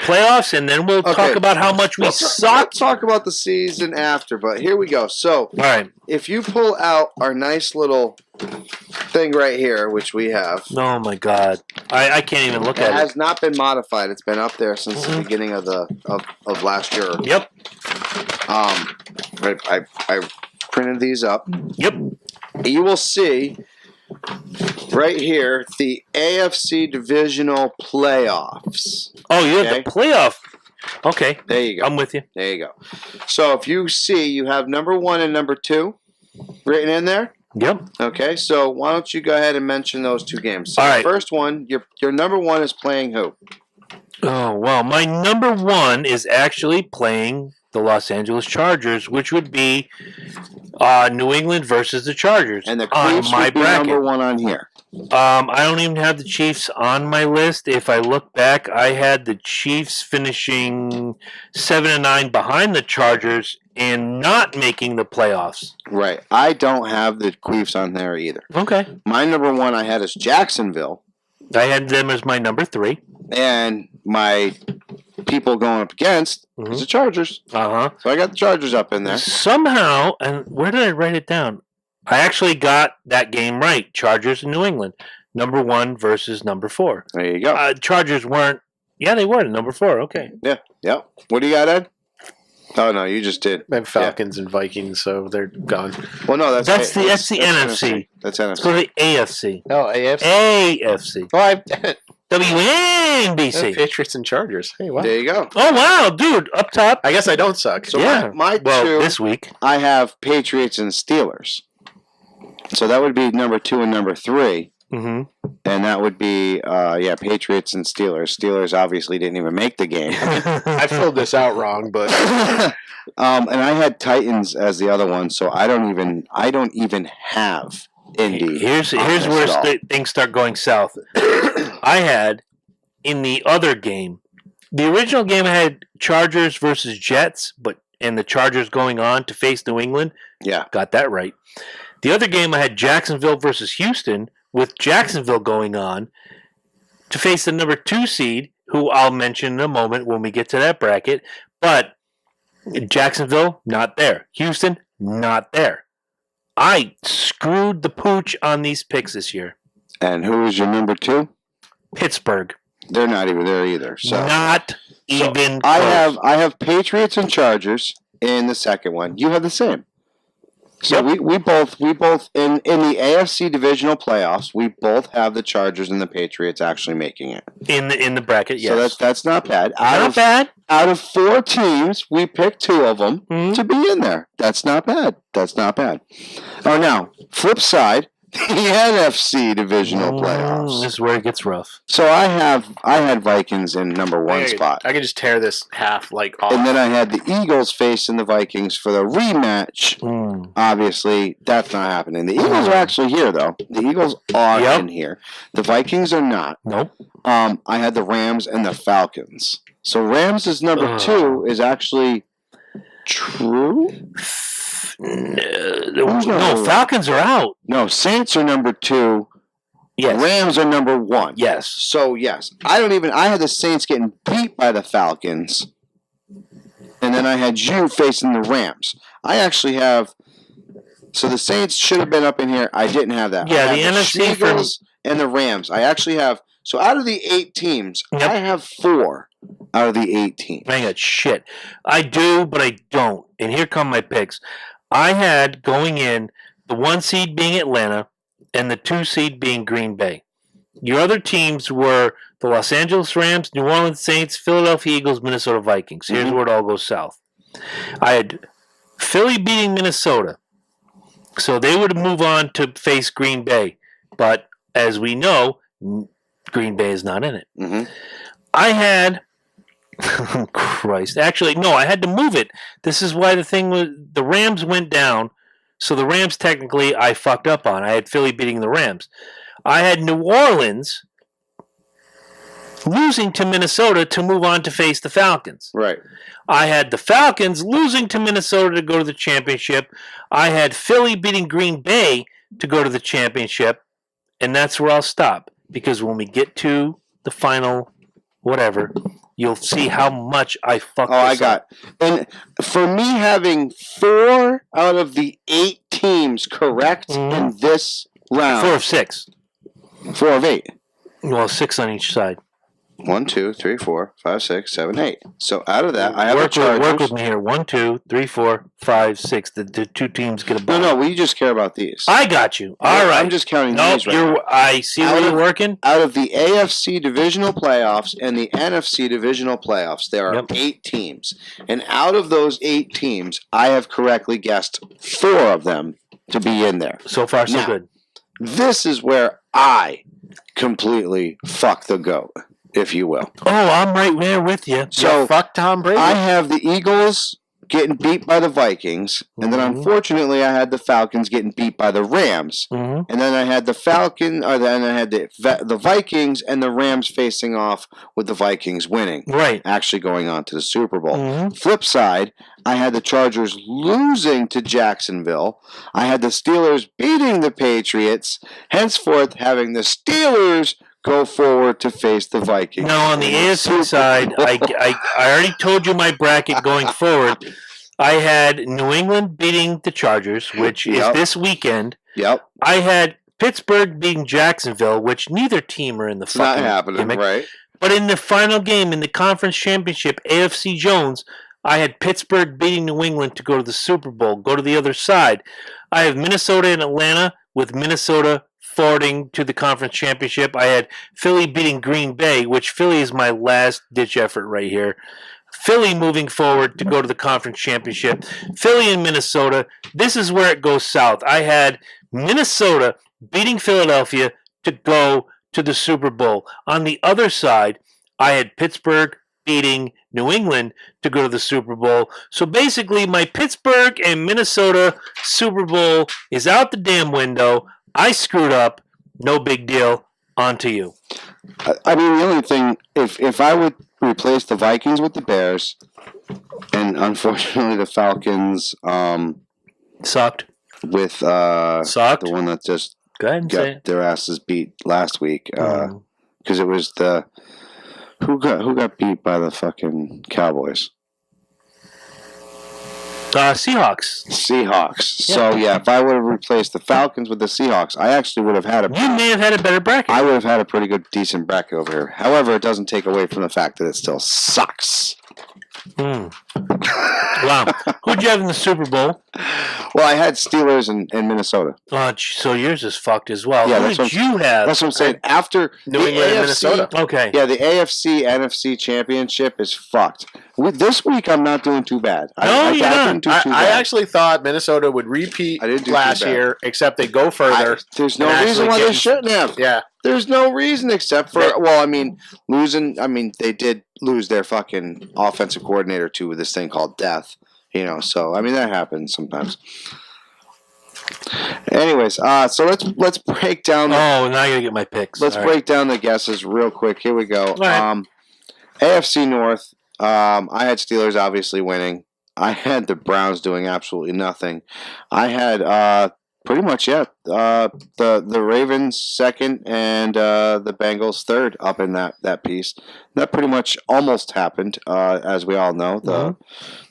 playoffs, and then we'll Okay. talk about how much we suck. Let's talk about the season after, but here we go. So, All right. if you pull out our nice little thing right here, which we have, Oh my God, I can't even look it at it. has not been modified. It's been up there since the beginning of of last year. Yep. I printed these up. Yep. You will see right here the AFC divisional playoffs. Oh, you have Okay. the playoff. Okay, There you go. I'm with you. There you go. So if you see, you have number 1 and number 2 written in there. Yep. Okay, so why don't you go ahead and mention those two games? So All the right. first one, your number 1 is playing who? Oh, well, my number 1 is actually playing the Los Angeles Chargers, which would be New England versus the Chargers And the on Chiefs my would be bracket. number 1 on here. I don't even have the Chiefs on my list. If I look back, I had the Chiefs finishing 7-9 behind the Chargers and not making the playoffs. Right. I don't have the Queefs on there either. Okay. My number 1 I had is Jacksonville. I had them as my number 3. And my people going up against is the Chargers. Uh-huh. So I got the Chargers up in there. Somehow, and where did I write it down? I actually got that game right. Chargers and New England. Number 1 versus number 4. There you go. Chargers weren't. Yeah, they were number 4. Okay. Yeah. Yep. What do you got, Ed? Oh, no, you just did. I have Falcons and Vikings, so they're gone. Well, no, That's the NFC. That's Let's go NFC. to the AFC. Oh, AFC. AFC. Oh, I WNBC. Patriots and Chargers. Hey, wow. There you go. Oh, wow, dude. Up top. I guess I don't suck. So Yeah. my Well, two, this week. I have Patriots and Steelers. So that would be number 2 and number 3. Mm-hmm. And that would be, Patriots and Steelers. Steelers obviously didn't even make the game. I filled this out wrong, but And I had Titans as the other one, so I don't even have Indy. Here's on this where at all. things start going south. I had in the other game, the original game I had Chargers versus Jets, and the Chargers going on to face New England. Yeah. Got that right. The other game I had Jacksonville versus Houston, with Jacksonville going on to face the number 2 seed, who I'll mention in a moment when we get to that bracket. But Jacksonville, not there. Houston, not there. I screwed the pooch on these picks this year. And who is your number 2? Pittsburgh, They're not even there either. So not So even I close. have Patriots and Chargers in the second one. You have the same. So Yep. we both in the AFC divisional playoffs, we both have the Chargers and the Patriots actually making it. in the bracket. Yes, So that's not bad. not bad. Out of 4 teams, we picked 2 of them Mhm. to be in there. That's not bad. That's not bad. Oh, now flip side, the NFC divisional playoffs. This is where it gets rough. So I had Vikings in number 1 spot. I could just tear this half off. And then I had the Eagles facing the Vikings for the rematch. Mm. Obviously, that's not happening. The Eagles are actually here, though. The Eagles are Yep. in here. The Vikings are not. Nope. I had the Rams and the Falcons. So Rams is number 2 is actually true. No, Falcons are out. No, Saints are number 2. Yes. Rams are number 1. Yes. So yes, I had the Saints getting beat by the Falcons, and then I had you facing the Rams. I actually have. So the Saints should have been up in here. I didn't have that. Yeah, I the have NFC from- Eagles and the Rams. I actually have So out of the 8 teams, Yep. I have 4 out of the 8 teams. I got shit. I do, but I don't. And here come my picks. I had going in the 1 seed being Atlanta and the 2 seed being Green Bay. Your other teams were the Los Angeles Rams, New Orleans Saints, Philadelphia Eagles, Minnesota Vikings. Here's where it all goes south. I had Philly beating Minnesota. So they would move on to face Green Bay. But as we know, Green Bay is not in it. Mm-hmm. I had Christ. Actually, no, I had to move it. This is why the thing was the Rams went down. So the Rams technically I fucked up on. I had Philly beating the Rams. I had New Orleans losing to Minnesota to move on to face the Falcons. Right. I had the Falcons losing to Minnesota to go to the championship. I had Philly beating Green Bay to go to the championship. And that's where I'll stop. Because when we get to the final whatever, you'll see how much I fucked this up. And for me having 4 out of the 8 teams correct in this round. 4 of 6. 4 of 8. Well, 6 on each side. 1, 2, 3, 4, 5, 6, 7, 8. So out of that, I have the Chargers. Work with me here. 1, 2, 3, 4, 5, 6. The 2 teams get a bye. No, we just care about these. I got you. All right. I'm just counting Nope, these right now. I see where you're working. Out of the AFC divisional playoffs and the NFC divisional playoffs, there are 8 teams. And out of those 8 teams, I have correctly guessed 4 of them to be in there. So far, so Now, good. This is where I completely fuck the goat, if you will. Oh, I'm right there with you. So fuck Tom Brady. I have the Eagles getting beat by the Vikings, and then unfortunately I had the Falcons getting beat by the Rams, and then I had the the Vikings and the Rams facing off with the Vikings winning, Right. actually going on to the Super Bowl. Flip side, I had the Chargers losing to Jacksonville. I had the Steelers beating the Patriots, henceforth having the Steelers go forward to face the Vikings. Now, on the AFC side, I already told you my bracket going forward. I had New England beating the Chargers, which is this weekend. Yep. I had Pittsburgh beating Jacksonville, which neither team are in the It's fucking not happening, gimmick. right? But in the final game, in the conference championship, AFC Jones, I had Pittsburgh beating New England to go to the Super Bowl, go to the other side. I have Minnesota and Atlanta, with Minnesota forwarding to the conference championship. I had Philly beating Green Bay, which Philly is my last-ditch effort right here. Philly moving forward to go to the conference championship. Philly and Minnesota. This is where it goes south. I had Minnesota beating Philadelphia to go to the Super Bowl. On the other side, I had Pittsburgh beating New England to go to the Super Bowl. So basically, my Pittsburgh and Minnesota Super Bowl is out the damn window. I screwed up. No big deal. On to you. I mean, the only thing, if I would replace the Vikings with the Bears, and unfortunately the Falcons Sucked. with Sucked. the one that just Go ahead and say got their asses beat last week, because it was the who got beat by the fucking Cowboys. Seahawks. Seahawks. Yeah. So yeah, if I would have replaced the Falcons with the Seahawks, I actually would have had You may have had a better bracket. I would have had a pretty good, decent bracket over here. However, it doesn't take away from the fact that it still sucks. Wow. Who'd you have in the Super Bowl? Well, I had Steelers and Minnesota. So yours is fucked as well. Yeah, Who that's did what you have? That's what I'm saying. After New the England and AFC, Minnesota. Okay. Yeah, the AFC NFC championship is fucked. This week, I'm not doing too bad. No, you're not. didn't do too I bad. actually thought Minnesota would repeat I didn't do too last bad. year, except they go further. There's no and reason actually why they getting- shouldn't have. Yeah. There's no reason except for, well, I mean, losing. I mean, they did lose their fucking offensive coordinator to this thing called death. You know, so I mean that happens sometimes. Anyways, so let's break down. Oh, now I gotta get my picks. Let's All break down the guesses real quick. Here we go. right. AFC North. I had Steelers obviously winning. I had the Browns doing absolutely nothing. I had pretty much the Ravens second and the Bengals third up in that piece. That pretty much almost happened, as we all know.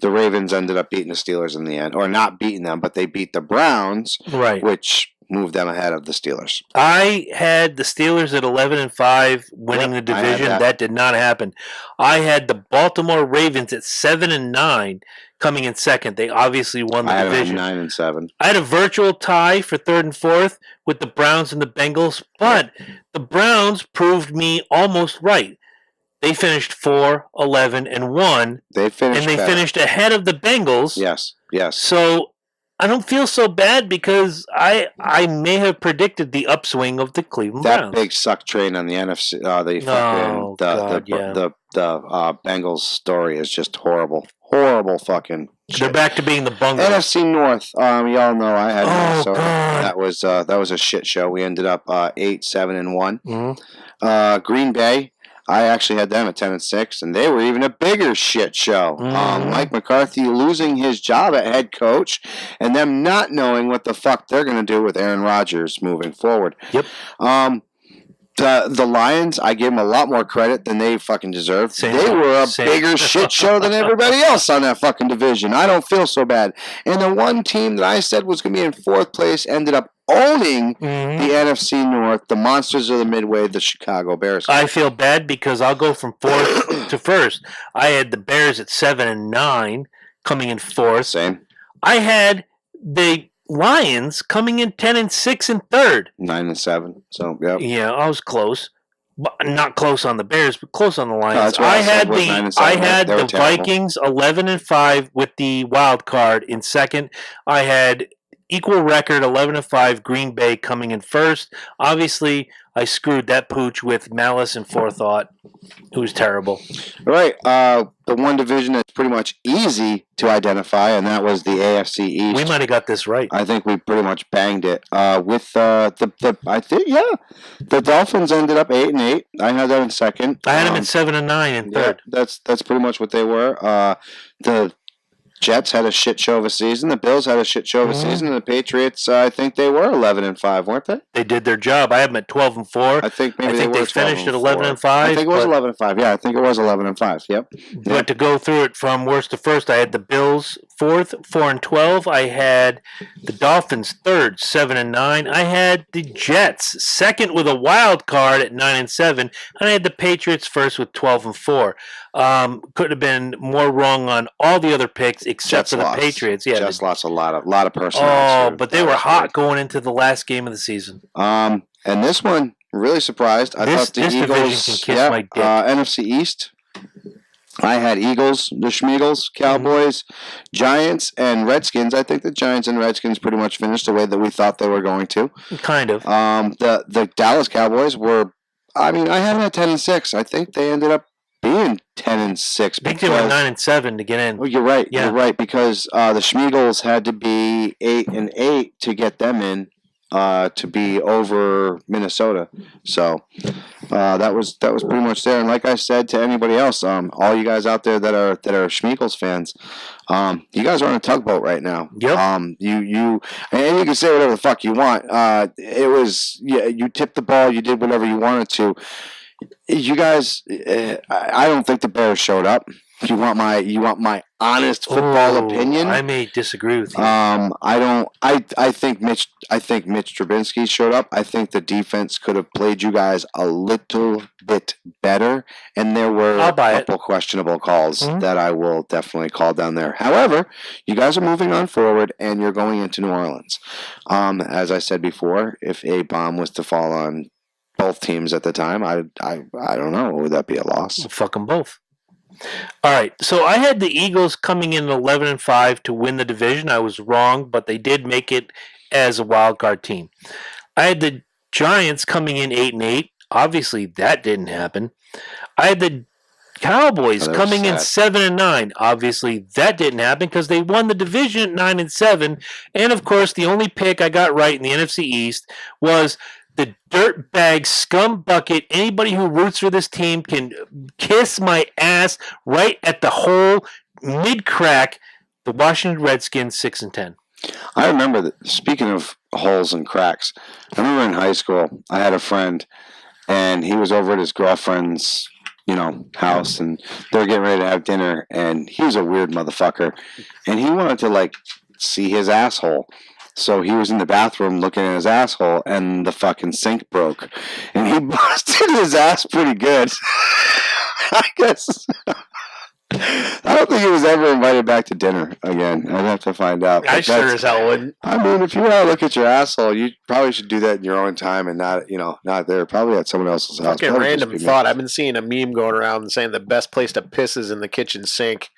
The Ravens ended up beating the Steelers in the end, or not beating them, but they beat the Browns, Right. which moved them ahead of the Steelers. I had the Steelers at 11-5, winning Yep, the I had division. that. That did not happen. I had the Baltimore Ravens at 7-9, coming in second. They obviously won the I had them division. at 9-7. I had a virtual tie for third and fourth with the Browns and the Bengals, but the Browns proved me almost right. They finished 4-11-1, They finished and they better. finished ahead of the Bengals. Yes. So I don't feel so bad because I may have predicted the upswing of the Cleveland That Browns. big suck train on the NFC, the Bengals story is just horrible. Horrible fucking shit. They're back to being the bungalow. NFC North, y'all know I had Minnesota. God. That was a shit show. We ended up 8-7-1. Mhm. Green Bay, I actually had them at 10-6, and they were even a bigger shit show. Mhm. Mike McCarthy losing his job at head coach, and them not knowing what the fuck they're going to do with Aaron Rodgers moving forward. Yep. The Lions, I gave them a lot more credit than they fucking deserved. They were a bigger shit show than everybody else on that fucking division. I don't feel so bad. And the one team that I said was going to be in fourth place ended up owning the NFC North, the monsters of the Midway, the Chicago Bears. I feel bad because I'll go from fourth to first. I had the Bears at 7-9, coming in fourth. Same. I had the Lions coming in 10-6 in third. 9-7. So, yep. Yeah, I was close. But not close on the Bears, but close on the Lions. that's what I said was 9-7. I had They were the terrible. Vikings 11-5 with the wild card in second. I had equal record 11-5 Green Bay coming in first. Obviously, I screwed that pooch with malice and forethought. It was terrible. All right. The one division that's pretty much easy to identify, and that was the AFC East. We might have got this right. I think we pretty much banged it. With the Dolphins ended up 8-8. I had that in second. I had them at 7-9 in third. That's pretty much what they were. The Jets had a shit show of a season. The Bills had a shit show of a season, and the Patriots, I think they were 11-5, weren't they? They did their job. I had them at 12-4. I think maybe they were finished at 12-4. 11-5. I think it was 11-5. Yeah, I think it was 11-5. Yep. But to go through it from worst to first, I had the Bills fourth, 4-12. I had the Dolphins third, 7-9. I had the Jets second with a wild card at 9-7, and I had the Patriots first with 12-4. Could have been more wrong on all the other picks except Jets for the lost. Patriots. Yeah, Jets lost a lot of personnel. but they were hot going into the last game of the season. And this one, really surprised. I thought the this Eagles. division can kiss my dick. NFC East. I had Eagles, the Schmeagles, Cowboys, Giants, and Redskins. I think the Giants and Redskins pretty much finished the way that we thought they were going to. Kind of. The Dallas Cowboys were. I mean, I had them at 10-6. I think they ended up being 10-6. I think they were 9-7 to get in. Oh, you're right. Yeah. You're right, because the Schmeagles had to be 8-8 to get them in to be over Minnesota. So that was pretty much there. And like I said to anybody else, all you guys out there that are Schmeagles fans, you guys are on a tugboat right now. Yep. And you can say whatever the fuck you want. It was you tipped the ball. You did whatever you wanted to. You guys, I don't think the Bears showed up. You want my honest football opinion? I may disagree with you. I think Mitch Trubinsky showed up. I think the defense could have played you guys a little bit better, and there were a couple questionable calls that I will definitely call down there. However, you guys are moving on forward, and you're going into New Orleans. As I said before, if a bomb was to fall on both teams at the time, I don't know. Would that be a loss? Fuck them both. All right, so I had the Eagles coming in 11-5 to win the division. I was wrong, but they did make it as a wild card team. I had the Giants coming in 8-8. Obviously, that didn't happen. I had the Cowboys coming in 7-9. Obviously, that didn't happen because they won the division at 9-7. And of course, the only pick I got right in the NFC East was the dirtbag scum bucket. Anybody who roots for this team can kiss my ass right at the hole, mid-crack. The Washington Redskins 6-10. I remember that. Speaking of holes and cracks, I remember in high school I had a friend, and he was over at his girlfriend's, house, and they were getting ready to have dinner, and he was a weird motherfucker, and he wanted to see his asshole. So he was in the bathroom looking at his asshole, and the fucking sink broke, and he busted his ass pretty good. I guess. I don't think he was ever invited back to dinner again. I'd have to find out. I But sure as hell wouldn't. I mean, if you want to look at your asshole, you probably should do that in your own time and not, not there. Probably at someone else's house. Fucking Probably just random be me. thought. I've been seeing a meme going around saying the best place to piss is in the kitchen sink.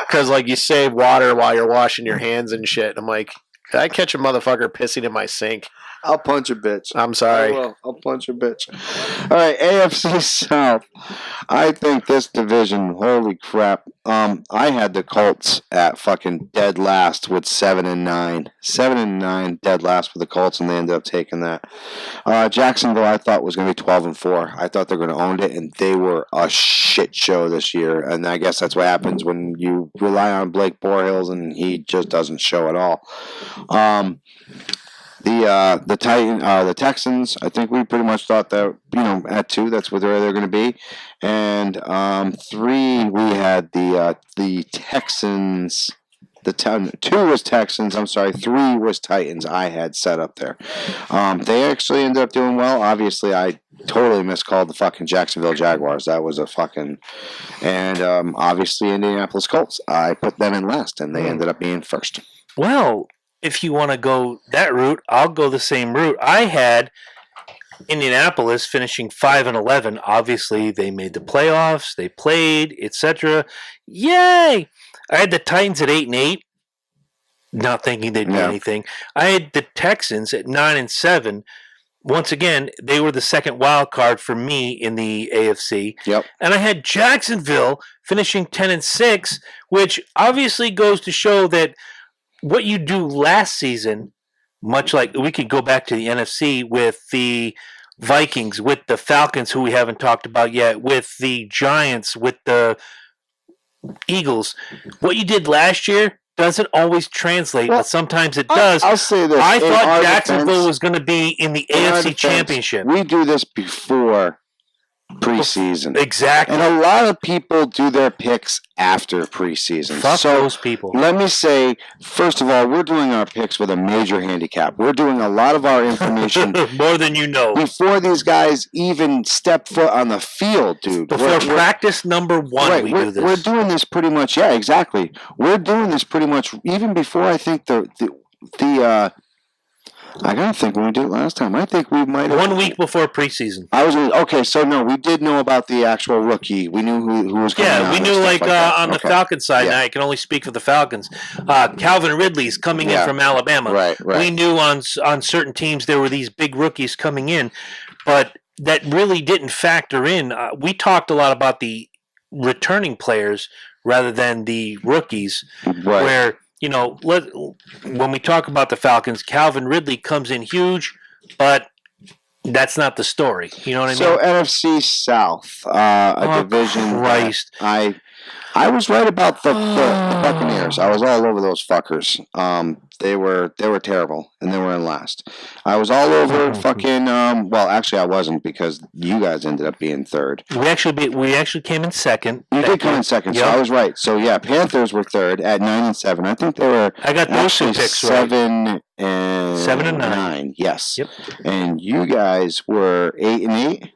Because, like, you save water while you're washing your hands and shit. I'm like, did I catch a motherfucker pissing in my sink? I'll punch a bitch. I'm sorry. I'll punch a bitch. All right, AFC South. I think this division, holy crap. I had the Colts at fucking dead last with 7-9. 7-9 dead last with the Colts, and they ended up taking that. Jacksonville, I thought was going to be 12-4. I thought they were going to own it, and they were a shit show this year. And I guess that's what happens when you rely on Blake Bortles, and he just doesn't show at all. The Texans, I think we pretty much thought that, at 2, that's where they're going to be. And 3, we had the Texans. 2 was Texans. I'm sorry, 3 was Titans. I had set up there. They actually ended up doing well. Obviously, I totally miscalled the fucking Jacksonville Jaguars. That was a fucking... And obviously, Indianapolis Colts. I put them in last, and they ended up being first. Well, if you want to go that route, I'll go the same route. I had Indianapolis finishing 5-11. Obviously, they made the playoffs. They played, etc. Yay! I had the Titans at 8-8, not thinking they'd do anything. I had the Texans at 9-7. Once again, they were the second wild card for me in the AFC. Yep. And I had Jacksonville finishing 10-6, which obviously goes to show that what you do last season, much like we could go back to the NFC with the Vikings, with the Falcons, who we haven't talked about yet, with the Giants, with the Eagles. What you did last year doesn't always translate, but sometimes it does. I'll say this. I In thought our Jacksonville defense- was going to be in the in our AFC defense, Championship. We do this before preseason. Exactly. And a lot of people do their picks after preseason. Fuck so those people. let me say, first of all, we're doing our picks with a major handicap. We're doing a lot of our information More than you know. before these guys even step foot on the field, dude. Before practice number 1, Right, we we're, do this. we're doing this pretty much. Yeah, exactly. We're doing this pretty much even before I think I gotta think when we did it last time. I think we might have 1 week before preseason. okay. So no, we did know about the actual rookie. We knew who was coming out Yeah, we and knew stuff like that. on the Okay. Falcons side, Yeah. and I can only speak for the Falcons. Calvin Ridley's coming in Yeah. from Alabama. Right. We knew on certain teams there were these big rookies coming in, but that really didn't factor in. We talked a lot about the returning players rather than the rookies, Right. where when we talk about the Falcons, Calvin Ridley comes in huge, but that's not the story. You know what I So mean? NFC South, a division. that Christ. I was right about the Buccaneers. I was all over those fuckers. They were terrible, and they were in last. I was all over fucking. Well, actually, I wasn't because you guys ended up being third. We actually came in second. You did come in second, so Yep. I was right. So yeah, Panthers were third at 9-7. I think they were. I got those two actually picks right. 7-9. Yes. Yep. And you guys were 8-8.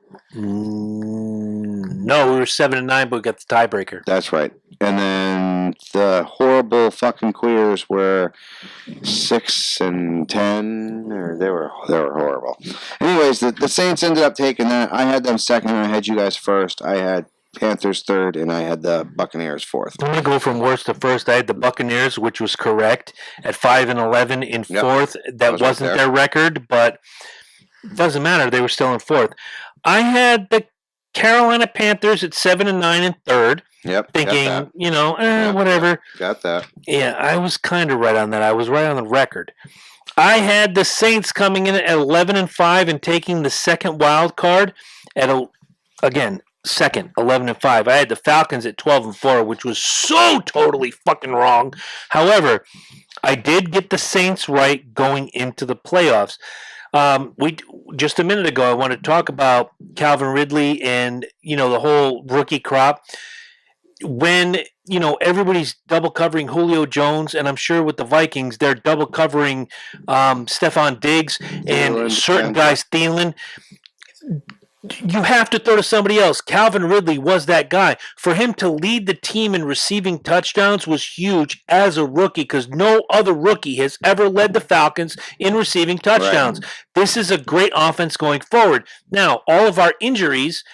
No, we were 7-9, but we got the tiebreaker. That's right. And then the horrible fucking Queers were 6-10, or they were horrible. Anyways, the Saints ended up taking that. I had them second, and I had you guys first. I had Panthers third, and I had the Buccaneers fourth. I'm going to go from worst to first. I had the Buccaneers, which was correct, at 5-11 in Yep. fourth. That was right wasn't there. their record, but it doesn't matter. They were still in fourth. I had the Carolina Panthers at 7-9 in third, Yep. thinking, Yeah. whatever. Got that. Yeah, I was kind of right on that. I was right on the record. I had the Saints coming in at 11-5 and taking the second wild card at second 11-5. I had the Falcons at 12-4, which was so totally fucking wrong. However, I did get the Saints right going into the playoffs. We just a minute ago, I want to talk about Calvin Ridley and the whole rookie crop. when everybody's double covering Julio Jones, and I'm sure with the Vikings they're double covering Stephon Diggs and Thielen, certain yeah. guys, Thielen. You have to throw to somebody else. Calvin Ridley was that guy. For him to lead the team in receiving touchdowns was huge as a rookie because no other rookie has ever led the Falcons in receiving touchdowns. Right. This is a great offense going forward. Now, all of our injuries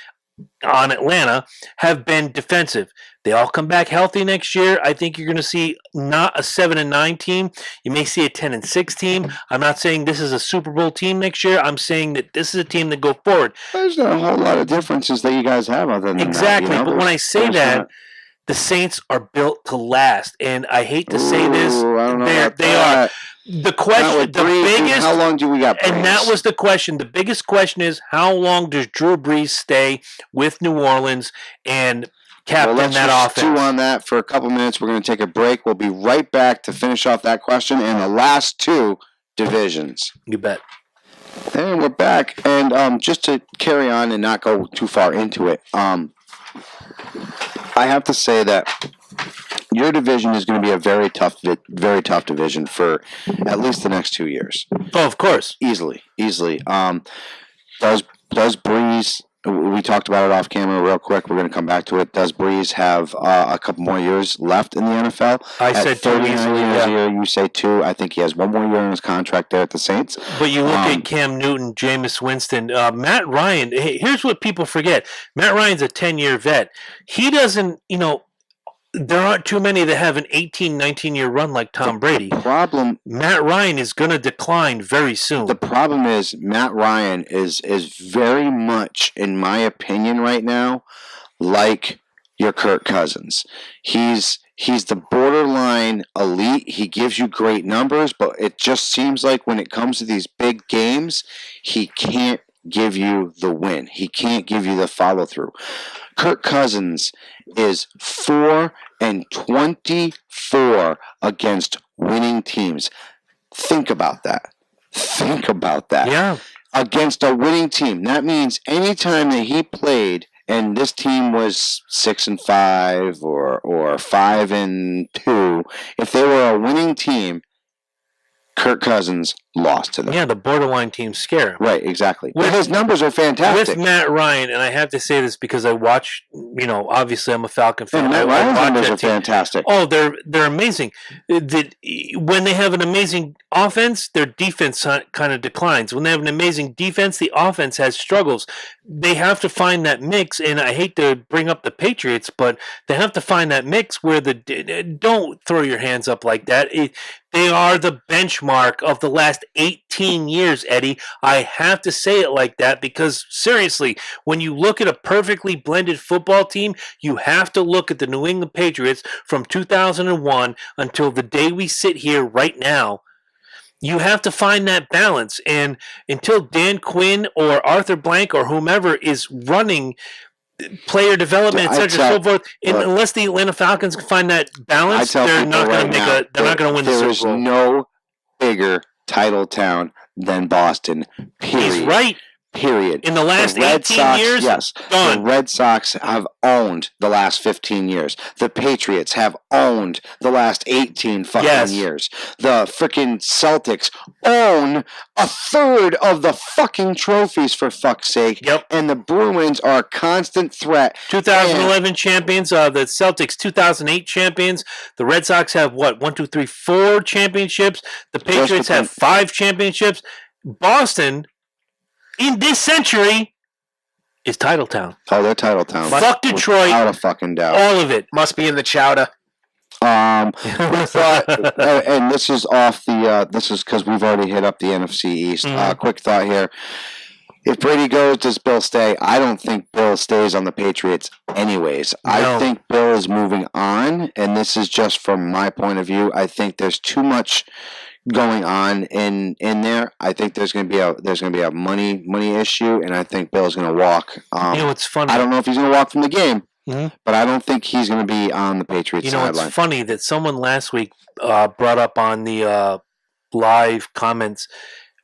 on Atlanta have been defensive. They all come back healthy next year. I think you're going to see not a 7-9 team. You may see a 10-6 team. I'm not saying this is a Super Bowl team next year. I'm saying that this is a team that go forward. There's not a whole lot of differences that you guys have other than exactly. That, but when I say that, the Saints are built to last, and I hate to say this, I don't know they are. The question, the biggest. How long do we got? And that was the question. The biggest question is how long does Drew Brees stay with New Orleans and captain that offense? Let's chew on that for a couple minutes. We're going to take a break. We'll be right back to finish off that question and the last two divisions. You bet. And we're back. And just to carry on and not go too far into it, I have to say that your division is going to be a very tough division for at least the next 2 years. Oh, of course, easily. Does Breeze? We talked about it off camera real quick. We're going to come back to it. Does Breeze have a couple more years left in the NFL? I said 2 easily. Year, you say 2. I think he has one more year in his contract there at the Saints. But you look at Cam Newton, Jameis Winston, Matt Ryan. Here's what people forget. Matt Ryan's a 10-year vet. He doesn't, there aren't too many that have an 18, 19-year run like Tom Brady. Matt Ryan is going to decline very soon. The problem is Matt Ryan is very much, in my opinion right now, like your Kirk Cousins. He's the borderline elite. He gives you great numbers, but it just seems like when it comes to these big games, he can't give you the win. He can't give you the follow-through. Kirk Cousins is 4-24 against winning teams. Think about that. Yeah. Against a winning team. That means anytime that he played and this team was 6-5 or 5-2, if they were a winning team, Kirk Cousins lost to them. Yeah, the borderline teams scare him. Right, exactly. But his numbers are fantastic. With Matt Ryan, and I have to say this because I watch, obviously I'm a Falcon fan. And Matt Ryan's numbers are fantastic. Oh, they're amazing. When they have an amazing offense, their defense kind of declines. When they have an amazing defense, the offense has struggles. They have to find that mix, and I hate to bring up the Patriots, but they have to find that mix where don't throw your hands up like that. They are the benchmark of the last 18 years, Eddie. I have to say it like that because, seriously, when you look at a perfectly blended football team, you have to look at the New England Patriots from 2001 until the day we sit here right now. You have to find that balance. And until Dan Quinn or Arthur Blank or whomever is running player development, etc., so forth. Unless the Atlanta Falcons can find that balance, they're not going to win the Super Bowl. There is no bigger title town than Boston. Period. He's right. Period. In the last 18 years, yes, done. The Red Sox have owned the last 15 years. The Patriots have owned the last 18 fucking years. The freaking Celtics own a third of the fucking trophies, for fuck's sake. Yep. And the Bruins are a constant threat. 2011 champions, the Celtics 2008 champions. The Red Sox have 4 championships. The Patriots have 5 championships. Boston, in this century, is title town. Oh, they're title town. Fuck Detroit. Without a fucking doubt. All of it. Must be in the chowder. And this is off the. This is because we've already hit up the NFC East. Quick thought here: if Brady goes, does Bill stay? I don't think Bill stays on the Patriots, anyways. No. I think Bill is moving on, and this is just from my point of view. I think there's too much going on in there. I think there's going to be a money issue, and I think Bill's going to walk. It's funny. I don't know if he's going to walk from the game, but I don't think he's going to be on the Patriots sideline. It's funny that someone last week brought up on the live comments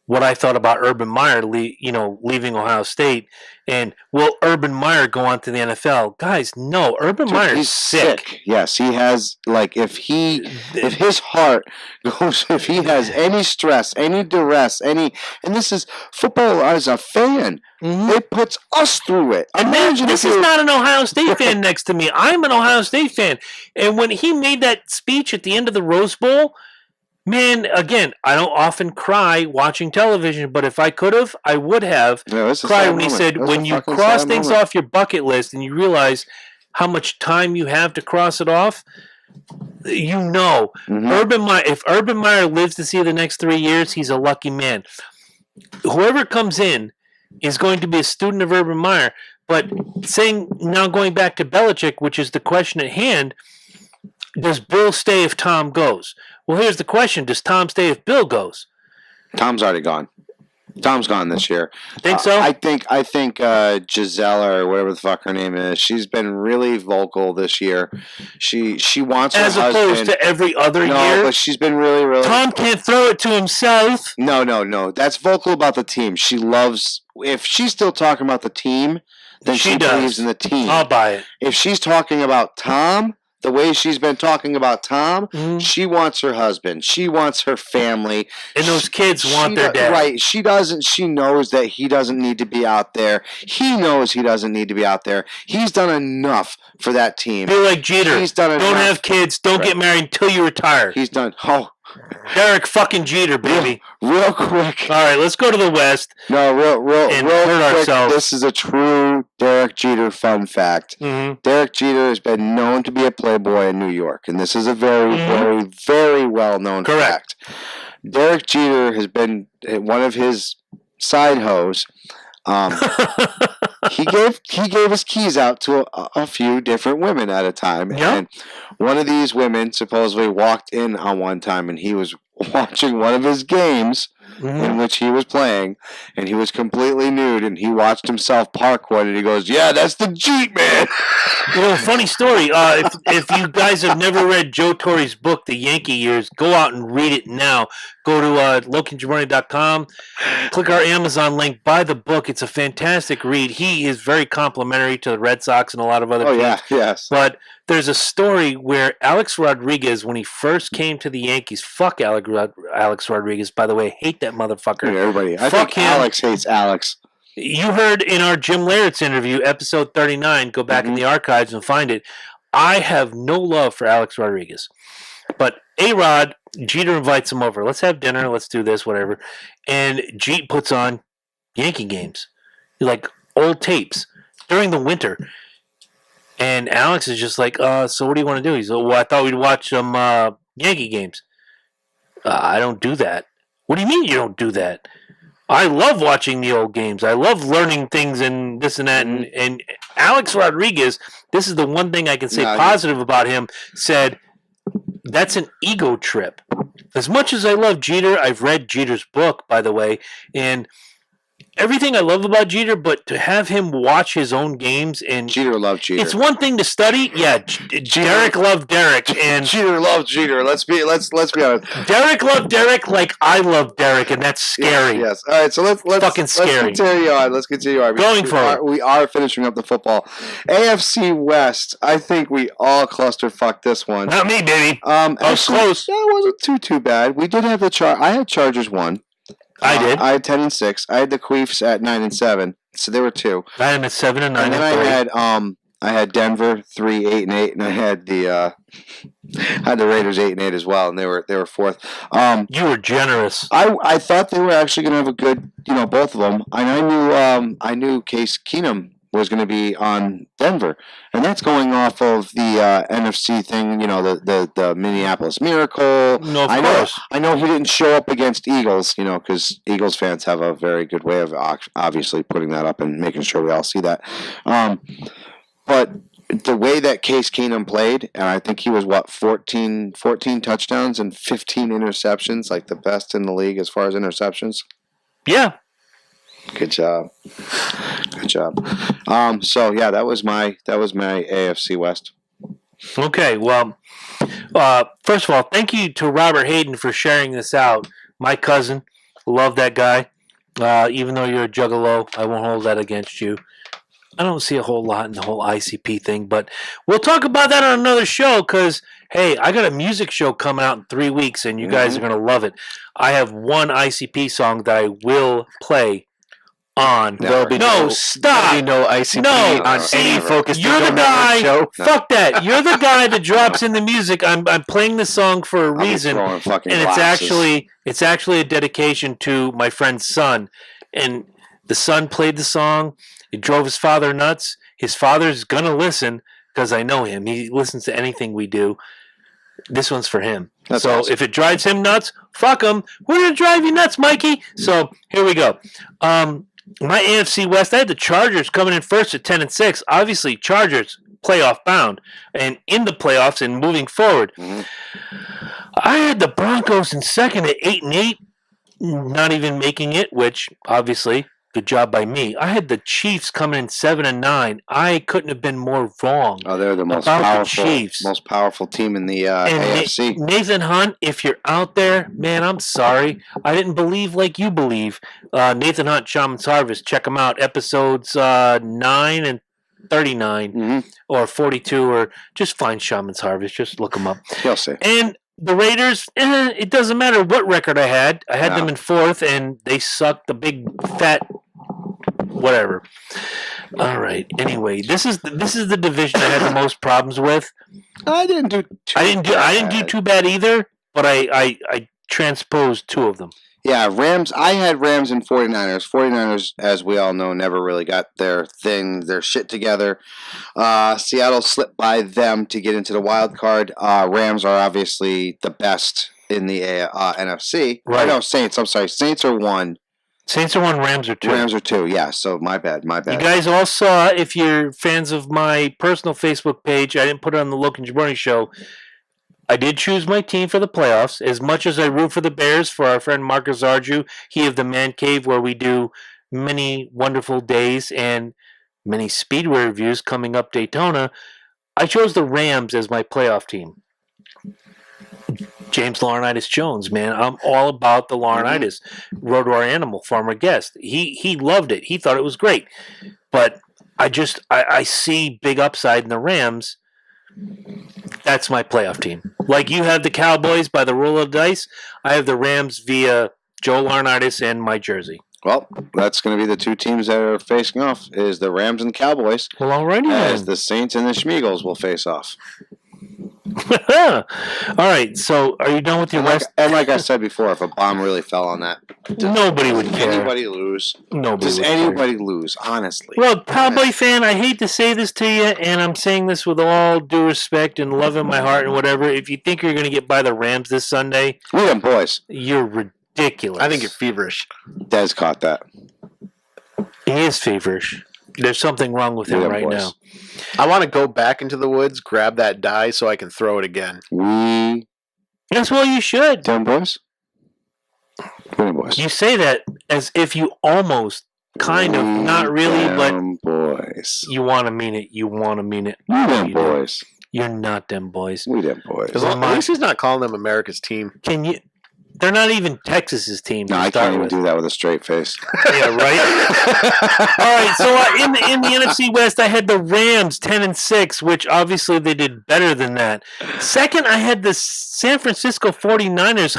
what I thought about Urban Meyer, leaving Ohio State, and will Urban Meyer go on to the NFL? Guys, no, Urban Meyer's He's sick. Yes, he has. Like if his heart goes, if he has any stress, any duress, and this is football as a fan, it puts us through it. And this is not an Ohio State fan next to me. I'm an Ohio State fan, and when he made that speech at the end of the Rose Bowl. Man, again, I don't often cry watching television, but if I could have, I would have cried when he said, when you cross things off your bucket list and you realize how much time you have to cross it off, if Urban Meyer lives to see the next 3 years, he's a lucky man. Whoever comes in is going to be a student of Urban Meyer, but now going back to Belichick, which is the question at hand, does Bill stay if Tom goes? Well, here's the question. Does Tom stay if Bill goes? Tom's already gone. Tom's gone this year. Think so? I think Giselle or whatever the fuck her name is. She's been really vocal this year. She wants as her husband. Opposed to every other year. No, but she's been really. Tom can't throw it to himself. No. That's vocal about the team. She loves. If she's still talking about the team, then she believes in the team. I'll buy it. If she's talking about Tom. The way she's been talking about Tom, she wants her husband. She wants her family. And those kids want their dad. Right. She doesn't. She knows that he doesn't need to be out there. He knows he doesn't need to be out there. He's done enough for that team. Be like Jeter. He's done enough. Don't have kids. Don't get married until you retire. He's done. Oh. Derek fucking Jeter, baby. Real quick. All right, let's go to the West. No, real and quick. Ourselves. This is a true Derek Jeter fun fact. Derek Jeter has been known to be a playboy in New York, and this is a very, very, very well-known fact. Derek Jeter has been one of his side hoes. He gave his keys out to a few different women at a time, and one of these women supposedly walked in on one time, and he was watching one of his games in which he was playing, and he was completely nude, and he watched himself park one, and he goes, "Yeah, that's the Jeep, man." Funny story. If you guys have never read Joe Torre's book, The Yankee Years, go out and read it now. Go to LokiandJabroni.com, click our Amazon link, buy the book. It's a fantastic read. He is very complimentary to the Red Sox and a lot of other teams. Yeah, yes. But there's a story where Alex Rodriguez, when he first came to the Yankees, fuck Alex Rodriguez, by the way, hate that motherfucker. Yeah, everybody. I fuck think him. Alex hates Alex. You heard in our Jim Laird's interview, episode 39, go back in the archives and find it. I have no love for Alex Rodriguez. But A-Rod, Jeter invites him over. Let's have dinner. Let's do this, whatever. And Jeet puts on Yankee games, like old tapes, during the winter. And Alex is just like, so what do you want to do? He's like, well, I thought we'd watch some Yankee games. I don't do that. What do you mean you don't do that? I love watching the old games. I love learning things and this and that. And Alex Rodriguez, this is the one thing I can say positive about him, said, that's an ego trip. As much as I love Jeter, I've read Jeter's book, by the way, and everything I love about Jeter, but to have him watch his own games and Jeter loved Jeter. It's one thing to study. Yeah, Derek loved Derek, and Jeter loved Jeter. Let's be honest. Derek loved Derek like I love Derek, and that's scary. Yes. All right. So let's fucking scary. Let's continue on. Going forward, we are finishing up the football. AFC West. I think we all clusterfucked this one. Not me, baby. I was close. Yeah, it wasn't too bad. We did have the I had Chargers 1. I did. I had 10-6. I had the Queefs at 9-7. So there were 2. I had them at 7 and 9. And then I had Denver 3-8-8, and I had the Raiders 8-8 as well, and they were 4th. You were generous. I thought they were actually going to have a good, both of them. And I knew Case Keenum was going to be on Denver, and that's going off of the NFC thing. The Minneapolis Miracle. No, of course. I know he didn't show up against Eagles, because Eagles fans have a very good way of obviously putting that up and making sure we all see that. But the way that Case Keenum played, and I think he was 14 touchdowns and 15 interceptions, like the best in the league as far as interceptions. Yeah. Good job. So yeah, that was my AFC West. Okay, well, first of all, thank you to Robert Hayden for sharing this out. My cousin, Love that guy. Even though you're a juggalo, I won't hold that against you. I don't see a whole lot in the whole ICP thing, but we'll talk about that on another show because, hey, I got a music show coming out in 3 weeks, and you guys are going to love it. I have one ICP song that I will play on. There'll be stop. There'll be no ICP No, on see, any focused you're the guy. show. Fuck that. You're the guy that drops in the music. I'm playing the song for a reason, and it's actually a dedication to my friend's son. And the son played the song. It drove his father nuts. His father's gonna listen because I know him. He listens to anything we do. This one's for him. That's awesome. If it drives him nuts, fuck him. We're gonna drive you nuts, Mikey. So here we go. My AFC West, I had the Chargers coming in first at 10-6. Obviously, Chargers playoff bound and in the playoffs and moving forward. Mm-hmm. I had the Broncos in second at 8-8, not even making it, which obviously good job by me. I had the Chiefs coming in 7-9. I couldn't have been more wrong. Oh, they're the most powerful team in the AFC. Nathan Hunt, if you're out there, man, I'm sorry. I didn't believe like you believe. Nathan Hunt, Shaman's Harvest, check them out. Episodes 9 and 39 or 42, or just find Shaman's Harvest. Just look them up. You'll see. And the Raiders, it doesn't matter what record I had. I had them in fourth, and they sucked the big fat whatever. All right. Anyway, this is the division I had the most problems with. I didn't do too bad either, but I transposed two of them. Yeah, Rams. I had Rams and 49ers. 49ers, as we all know, never really got their shit together. Seattle slipped by them to get into the wild card. Rams are obviously the best in the NFC. Right. No, Saints. I'm sorry. Saints are 1. Saints are 1, Rams are 2. Rams are 2, yeah, so my bad. You guys all saw, if you're fans of my personal Facebook page, I didn't put it on the Loki and Jabroni show, I did choose my team for the playoffs. As much as I root for the Bears, for our friend Marcus Arju, he of the Man Cave, where we do many wonderful days and many speedway reviews coming up Daytona, I chose the Rams as my playoff team. James Laurinaitis Jones, man. I'm all about the Laurinaitis. Road to Our Animal, former guest. He loved it. He thought it was great. But I see big upside in the Rams. That's my playoff team. Like you have the Cowboys by the roll of the dice, I have the Rams via Joe Laurinaitis and my jersey. Well, that's going to be the two teams that are facing off, is the Rams and Cowboys. Well, alrighty then. As the Saints and the Schmeagles will face off. All right, so are you done with your West? And like I said before, if a bomb really fell on that, nobody would care. Does anybody lose? Nobody Does would anybody care. lose, honestly? Well, Cowboy fan, I hate to say this to you, and I'm saying this with all due respect and love in my heart and whatever. If you think you're going to get by the Rams this Sunday, We them boys. you're ridiculous. I think you're feverish. Des caught that. He is feverish. There's something wrong with him them right boys. now. I want to go back into the woods, grab that die so I can throw it again. We That's what you should. them boys. We them boys. You say that as if you almost, kind of, not really, but them boys. you want to mean it. You want to mean it. We them You do. boys. You're not them boys. We them boys. At least he's not calling them America's team. Can you? They're not even Texas's team. No, to I start can't even with. do that with a straight face. Yeah, right. All right. So in the NFC West, I had the Rams 10-6, which obviously they did better than that. Second, I had the San Francisco 49ers.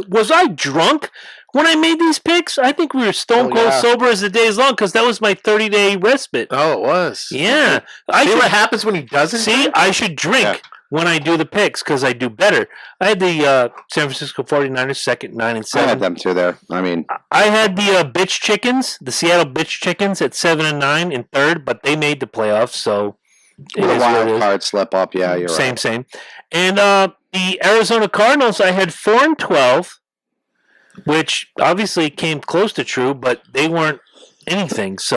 Was I drunk when I made these picks? I think we were stone cold sober as the days long because that was my 30-day respite. Oh, it was. Yeah. See what happens when he doesn't? See, I should drink when I do the picks because I do better. I had the San Francisco 49ers second, 9-7. I had them two there. I mean, I had the Bitch Chickens, the Seattle Bitch Chickens at 7-9 in third, but they made the playoffs, so it the is what it wild is. card slip up. Yeah, you're right. Same. And the Arizona Cardinals, I had 4-12, which obviously came close to true, but they weren't anything. So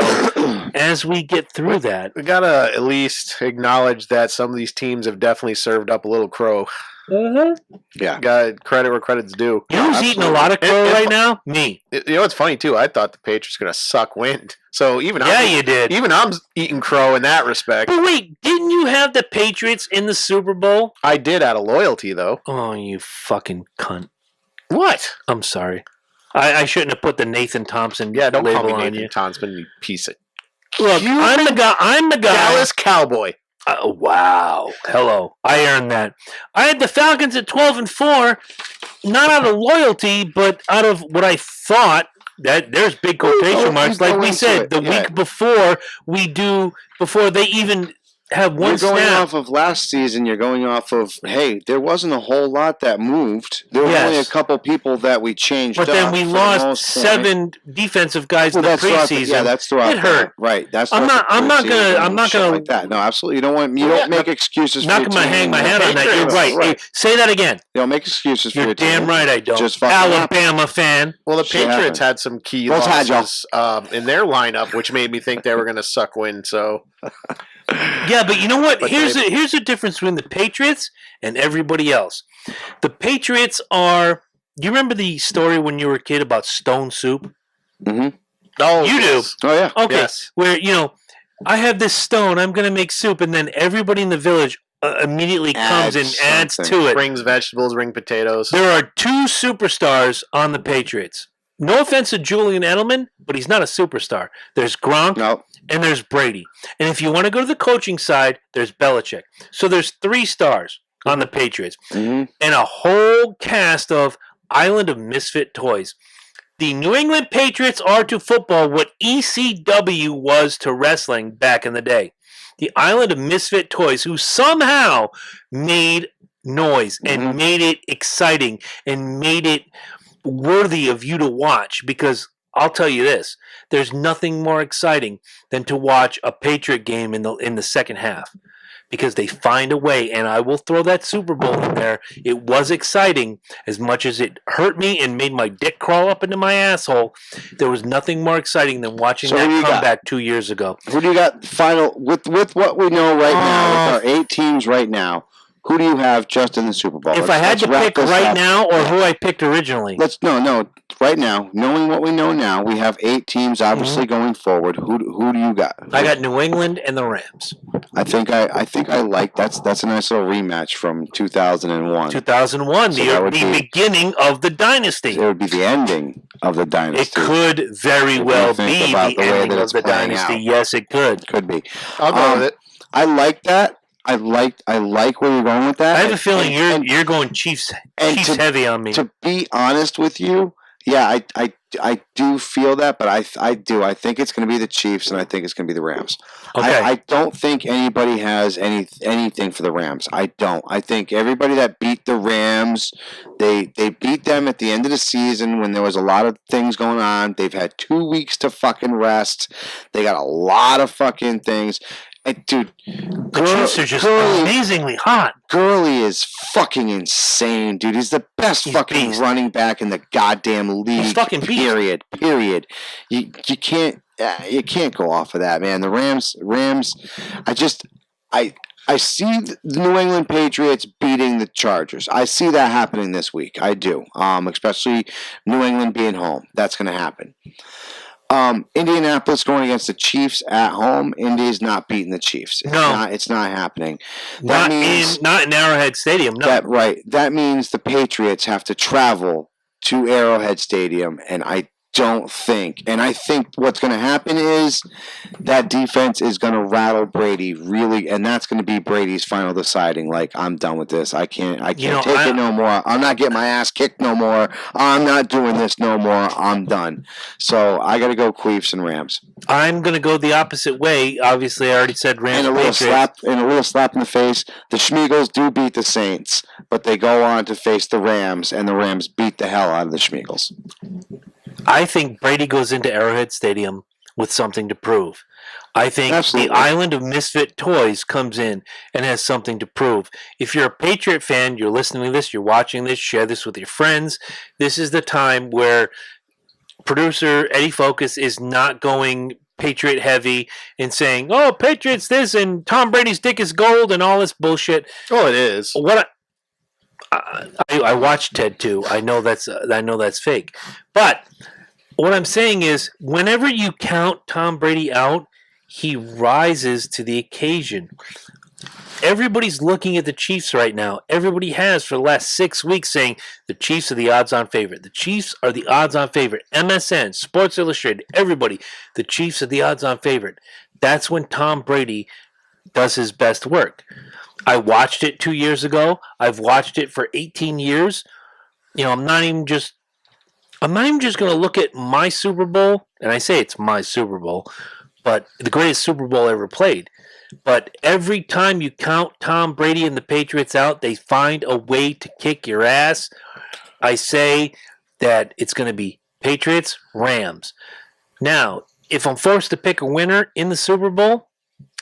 as we get through that, We got to at least acknowledge that some of these teams have definitely served up a little crow. Yeah. Got credit where credit's due. you know who's eating a lot of crow It- right now? Me. You know what's funny, too? I thought the Patriots were going to suck wind. So even You did. Even I'm eating crow in that respect. But wait, didn't you have the Patriots in the Super Bowl? I did out of loyalty, though. Oh, you fucking cunt. What? I'm sorry. I shouldn't have put the Nathan Thompson Yeah, don't call label me on Nathan you. Thompson, you piece of Look, I'm the guy. Dallas Cowboy. Wow. Hello. I earned that. I had the Falcons at 12-4, not out of loyalty, but out of what I thought. That there's big quotation marks. Like we said, the week before before they even have one You're going snap. off of last season. You're going off of, hey, there wasn't a whole lot that moved. There were only a couple people that we changed. But then we lost 7 defensive guys in the preseason. That's throughout. It hurt. Right. That's. I'm not gonna like that. No, absolutely. You don't make excuses. Not gonna hang my hat on that. You're right. Hey, say that again. You don't make excuses for your team. You're damn right I don't. Just Alabama fan. Well, the Patriots had some key losses in their lineup, which made me think they were going to suck wind. So. Yeah, but you know what? Here's the difference between the Patriots and everybody else. The Patriots are. Do you remember the story when you were a kid about stone soup? Mm-hmm. Oh, you do. Oh yeah. Okay. Yes. Where I have this stone. I'm going to make soup, and then everybody in the village immediately comes and adds to it. Brings vegetables, bring potatoes. There are 2 superstars on the Patriots. No offense to Julian Edelman, but he's not a superstar. There's Gronk and there's Brady. And if you want to go to the coaching side, there's Belichick. So there's 3 stars on the Patriots. Mm-hmm. And a whole cast of Island of Misfit Toys. The New England Patriots are to football what ECW was to wrestling back in the day. The Island of Misfit Toys, who somehow made noise and made it exciting and made it worthy of you to watch, because I'll tell you this, there's nothing more exciting than to watch a Patriot game in the second half, because they find a way. And I will throw that Super Bowl in there. It was exciting as much as it hurt me and made my dick crawl up into my asshole. There was nothing more exciting than watching that comeback 2 years ago. Who do you got final with what we know right now with our 8 teams right now? Who do you have just in the Super Bowl? If I had to pick right now, or who I picked originally? No. Right now, knowing what we know now, we have 8 teams obviously going forward. Who do you got? I got New England and the Rams. I think I like that's a nice little rematch from 2001. 2001, the beginning of the dynasty. It would be the ending of the dynasty. It could very well be the ending of the dynasty. Yes, it could. Could be. I'll go with it. I like that. I like where you're going with that. I have a feeling you're going Chiefs heavy on me. To be honest with you, yeah, I do feel that, but I do. I think it's going to be the Chiefs, and I think it's going to be the Rams. Okay. I don't think anybody has anything for the Rams. I don't. I think everybody that beat the Rams, they beat them at the end of the season when there was a lot of things going on. They've had 2 weeks to fucking rest. They got a lot of fucking things. Dude, the Chiefs are just amazingly hot. Gurley is fucking insane, dude. He's the best fucking running back in the goddamn league. He's fucking period. You can't go off of that, man. The Rams. I see the New England Patriots beating the Chargers. I see that happening this week. I do. Especially New England being home. That's going to happen. Indianapolis going against the Chiefs at home. Indy's not beating the Chiefs. It's not happening. Not in Arrowhead Stadium. No, that means the Patriots have to travel to Arrowhead Stadium, and I think what's going to happen is that defense is going to rattle Brady really, and that's going to be Brady's final deciding. Like, I'm done with this. I can't take it no more. I'm not getting my ass kicked no more. I'm not doing this no more. I'm done. So I got to go Chiefs and Rams. I'm going to go the opposite way. Obviously, I already said Rams. And a little slap in the face. The Schmeagles do beat the Saints, but they go on to face the Rams, and the Rams beat the hell out of the Schmeagles. I think Brady goes into Arrowhead Stadium with something to prove. I think Absolutely. The Island of Misfit Toys comes in and has something to prove. If you're a Patriot fan, you're listening to this, you're watching this, share this with your friends. This is the time where producer Eddie Focus is not going Patriot heavy and saying, "Oh, Patriots this and Tom Brady's dick is gold" and all this bullshit. Oh, it is. I watched Ted 2. I know that's fake. But what I'm saying is, whenever you count Tom Brady out, he rises to the occasion. everybody's looking at the Chiefs right now. Everybody has for the last 6 weeks saying the Chiefs are the odds-on favorite. The Chiefs are the odds-on favorite. MSN, Sports Illustrated, everybody, the Chiefs are the odds-on favorite. That's when Tom Brady does his best work. I watched it 2 years ago. I've watched it for 18 years. I'm not even just going to look at my Super Bowl, and I say it's my Super Bowl, but the greatest Super Bowl ever played. But every time you count Tom Brady and the Patriots out, they find a way to kick your ass. I say that it's going to be Patriots, Rams. Now, if I'm forced to pick a winner in the Super Bowl,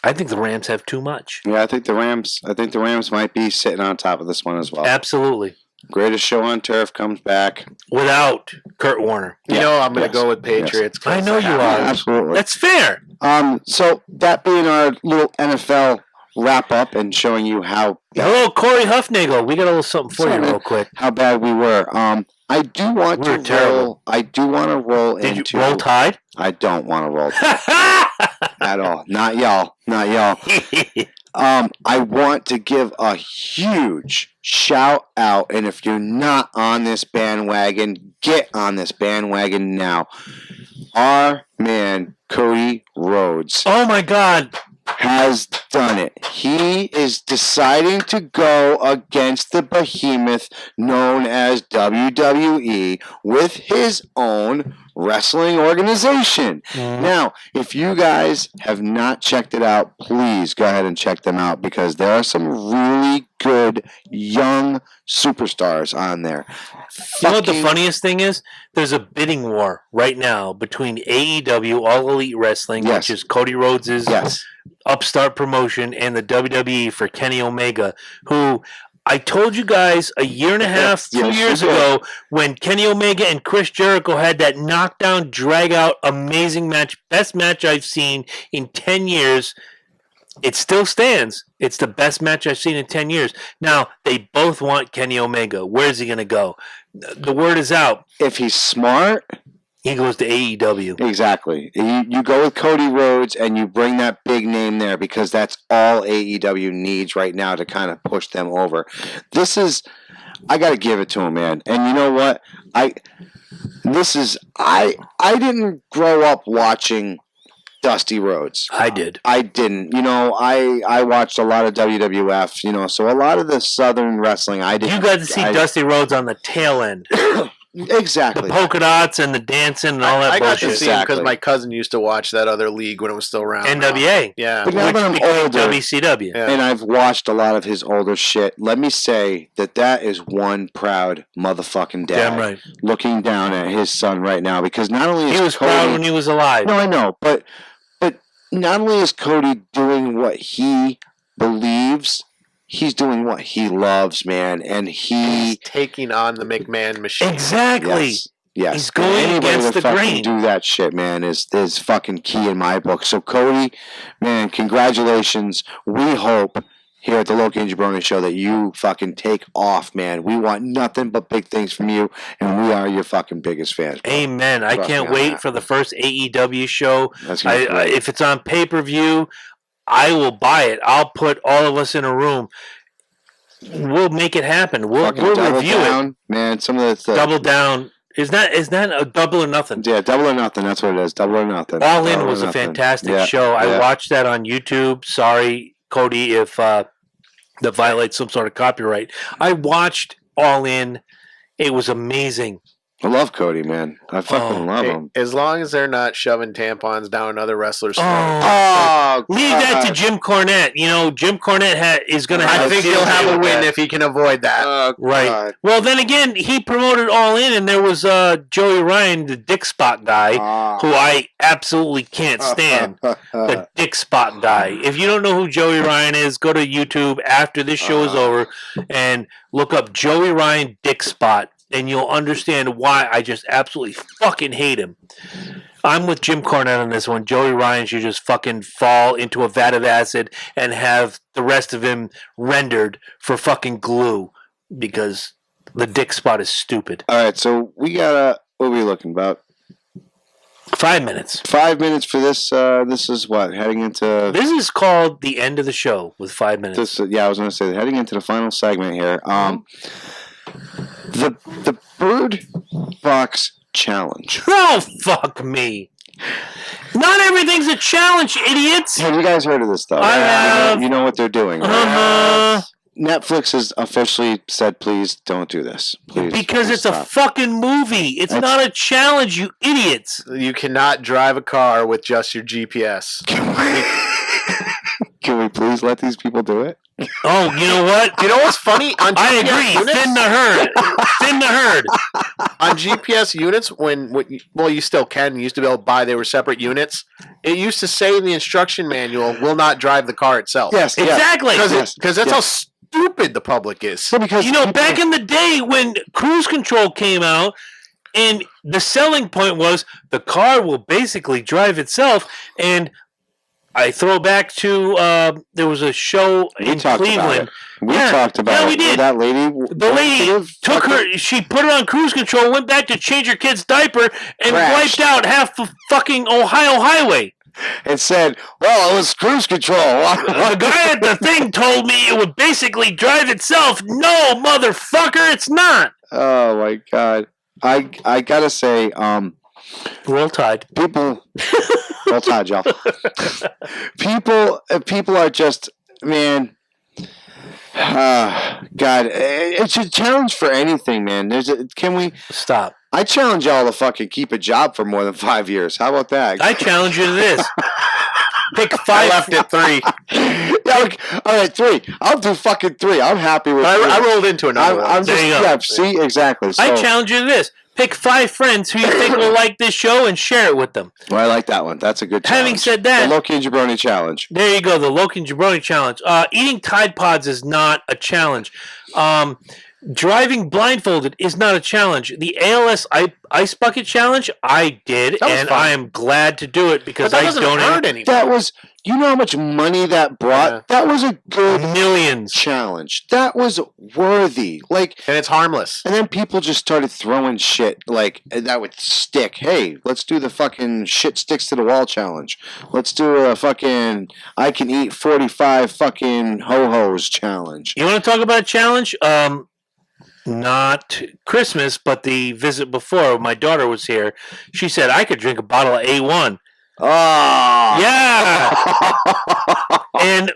I think the Rams have too much. Yeah, I think the Rams might be sitting on top of this one as well. Absolutely. Greatest show on turf comes back without Kurt Warner. I'm going to go with Patriots. I know you are. Absolutely. That's fair. So that being our little NFL wrap up and showing you how. Hello, Corey Huffnagel. We got a little something for you real quick. How bad we were. I do want to roll. I do want to roll into. Did you roll Tide? I don't want to roll Tide at all. Not y'all. Not y'all. I want to give a huge shout out, and if you're not on this bandwagon, get on this bandwagon now. Our man, Cody Rhodes. Oh my God. Has done it. He is deciding to go against the behemoth known as WWE with his own wrestling organization. Now, if you guys have not checked it out, please go ahead and check them out because there are some really good young superstars on there. You know what the funniest thing is? There's a bidding war right now between AEW, All Elite Wrestling, which is Cody Rhodes' upstart promotion, and the WWE for Kenny Omega, who I told you guys a year and a half, 2 years ago, when Kenny Omega and Chris Jericho had that knockdown, drag-out, amazing match, best match I've seen in 10 years. It still stands. It's the best match I've seen in 10 years. Now, they both want Kenny Omega. Where's he going to go? The word is out. If he's smart, he goes to AEW. Exactly. You go with Cody Rhodes and you bring that big name there because that's all AEW needs right now to kind of push them over. I got to give it to him, man. And you know what? I didn't grow up watching Dusty Rhodes. I did. I didn't. I watched a lot of WWF, so a lot of the Southern wrestling I didn't. You got to see Dusty Rhodes on the tail end. Exactly. The polka dots and the dancing and all that I got bullshit. to see him because my cousin used to watch that other league when it was still around. NWA. Yeah. But now that I'm older, WCW. And I've watched a lot of his older shit, let me say that is one proud motherfucking dad. Damn right. Looking down at his son right now because not only is he was Cody, proud when he was alive. No, I know, but not only is Cody doing what he believes, he's doing what he loves, man, and he's taking on the McMahon machine. Exactly. Yes. He's going against the grain. Do that shit, man, is fucking key in my book. So, Cody, man, congratulations. We hope here at the Loki and Jabroni Show that you fucking take off, man. We want nothing but big things from you, and we are your fucking biggest fans. Bro. Amen. I can't wait for the first AEW show. If it's on pay-per-view, I will buy it. I'll put all of us in a room. We'll make it happen. We'll review it. Man, some of the Double Down. Is that a Double or Nothing? Yeah, Double or Nothing. That's what it is. Double or Nothing. All In was a fantastic show. I watched that on YouTube. Sorry, Cody, if that violates some sort of copyright. I watched All In. It was amazing. I love Cody, man. I fucking love him. As long as they're not shoving tampons down other wrestlers' throats. Leave that to Jim Cornette. Jim Cornette is going to have. I think he'll have a win if he can avoid that. Right. Well, then again, he promoted All In, and there was Joey Ryan, the dick spot guy, who I absolutely can't stand. The dick spot guy. If you don't know who Joey Ryan is, go to YouTube after this show is over and look up Joey Ryan dick spot. And you'll understand why I just absolutely fucking hate him. I'm with Jim Cornette on this one. Joey Ryan should just fucking fall into a vat of acid and have the rest of him rendered for fucking glue because the dick spot is stupid. All right, so we got what are we looking about? 5 minutes. 5 minutes for this. This is what heading into. This is called the end of the show with 5 minutes. This, I was going to say heading into the final segment here. The bird box challenge. Oh, fuck me. Not everything's a challenge, idiots. Have you guys heard of this, though? I have. You know what they're doing, right? Uh-huh. Netflix has officially said, please don't do this. Please. Because please it's a stop. fucking movie. It's not a challenge, you idiots. You cannot drive a car with just your GPS. Can we please let these people do it? Oh, you know what? You know what's funny? On GPS I agree. Units, Thin the herd. Thin the herd. on GPS units, well, you still can. You used to be able to buy. They were separate units. It used to say in the instruction manual, "Will not drive the car itself." Yes, Exactly. Because that's how stupid the public is. Well, because You know, back in the day when cruise control came out, and the selling point was the car will basically drive itself, and I throw back to there was a show in Cleveland. We talked about Yeah, we it. did. That lady. The lady took her. She put it on cruise control, went back to change her kid's diaper, and Crashed. wiped out half the fucking Ohio highway. It said, "Well, it was cruise control." The guy at the thing told me it would basically drive itself. No, motherfucker, it's not. Oh my god! I gotta say, Roll Tide. people. Roll Tide, y'all. People are just, man. God, it's a challenge for anything, man. Can we? Stop. I challenge y'all to fucking keep a job for more than 5 years. How about that? I challenge you to this. Pick I five. left at 3. Yeah, okay. All right, 3. I'll do fucking 3. I'm happy with. I 3. rolled into another one. I'm There just you go. yeah. See, exactly. So, I challenge you to this. Pick 5 friends who you think will like this show and share it with them. well, I like that one. That's a good challenge. Having said that, the Loki and Jabroni challenge. there you go, the Loki and Jabroni challenge. Eating Tide Pods is not a challenge. Driving blindfolded is not a challenge. The ALS Ice Bucket Challenge, I did, That was and fun. I am glad to do it because But that I doesn't donated hurt anyone. That was. You know how much money that brought? Yeah. That was a good millions. challenge. That was worthy. Like, And it's harmless. and then people just started throwing shit like that would stick. Hey, let's do the fucking shit sticks to the wall challenge. Let's do a fucking I can eat 45 fucking ho-hos challenge. You want to talk about a challenge? Not Christmas, but the visit before. My daughter was here. She said I could drink a bottle of A1. Oh. Yeah. And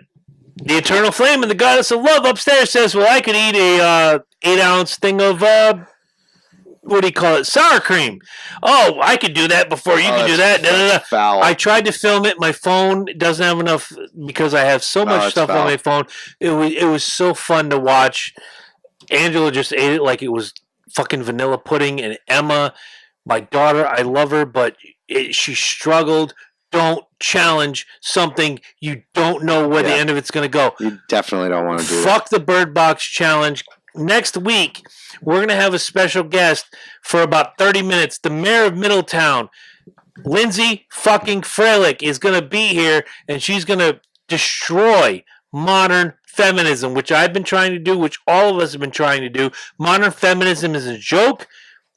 the Eternal Flame and the Goddess of Love upstairs says, well, I could eat a 8-ounce thing of, what do you call it, sour cream. Oh, I could do that before you could do that. Da, da, da. Foul. I tried to film it. My phone doesn't have enough because I have so much it's stuff foul. on my phone. It was so fun to watch. Angela just ate it like it was fucking vanilla pudding. And Emma, my daughter, I love her, but she struggled. Don't challenge something you don't know where the end of it's going to go. You definitely don't want to do that. Fuck the Bird Box Challenge. Next week, we're going to have a special guest for about 30 minutes. The mayor of Middletown, Lindsay fucking Freilich, is going to be here, and she's going to destroy modern feminism, which I've been trying to do, which all of us have been trying to do. Modern feminism is a joke.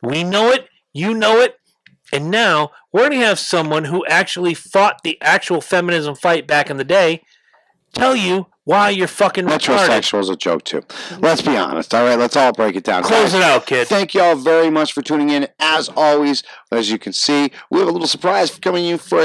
We know it. You know it. And now we're going to have someone who actually fought the actual feminism fight back in the day tell you why you're fucking retarded. Metrosexual is a joke too. Let's be honest. All right, let's all break it down. Close Guys, it out, kid. Thank you all very much for tuning in. As always, as you can see, we have a little surprise coming up for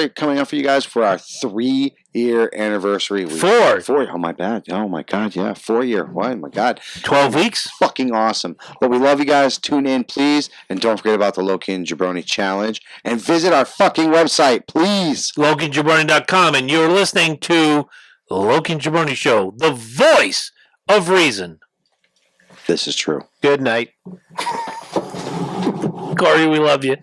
you guys for our 3-year anniversary. 4. 4. Oh my bad. Oh my god. Yeah, 4-year. Oh my god. 12 weeks? Fucking awesome. But we love you guys. Tune in, please, and don't forget about the Loki and Jabroni challenge. And visit our fucking website, please. LokiandJabroni.com, and you're listening to The Loki and Jabroni Show, the voice of reason. This is true. Good night. Corey, we love you.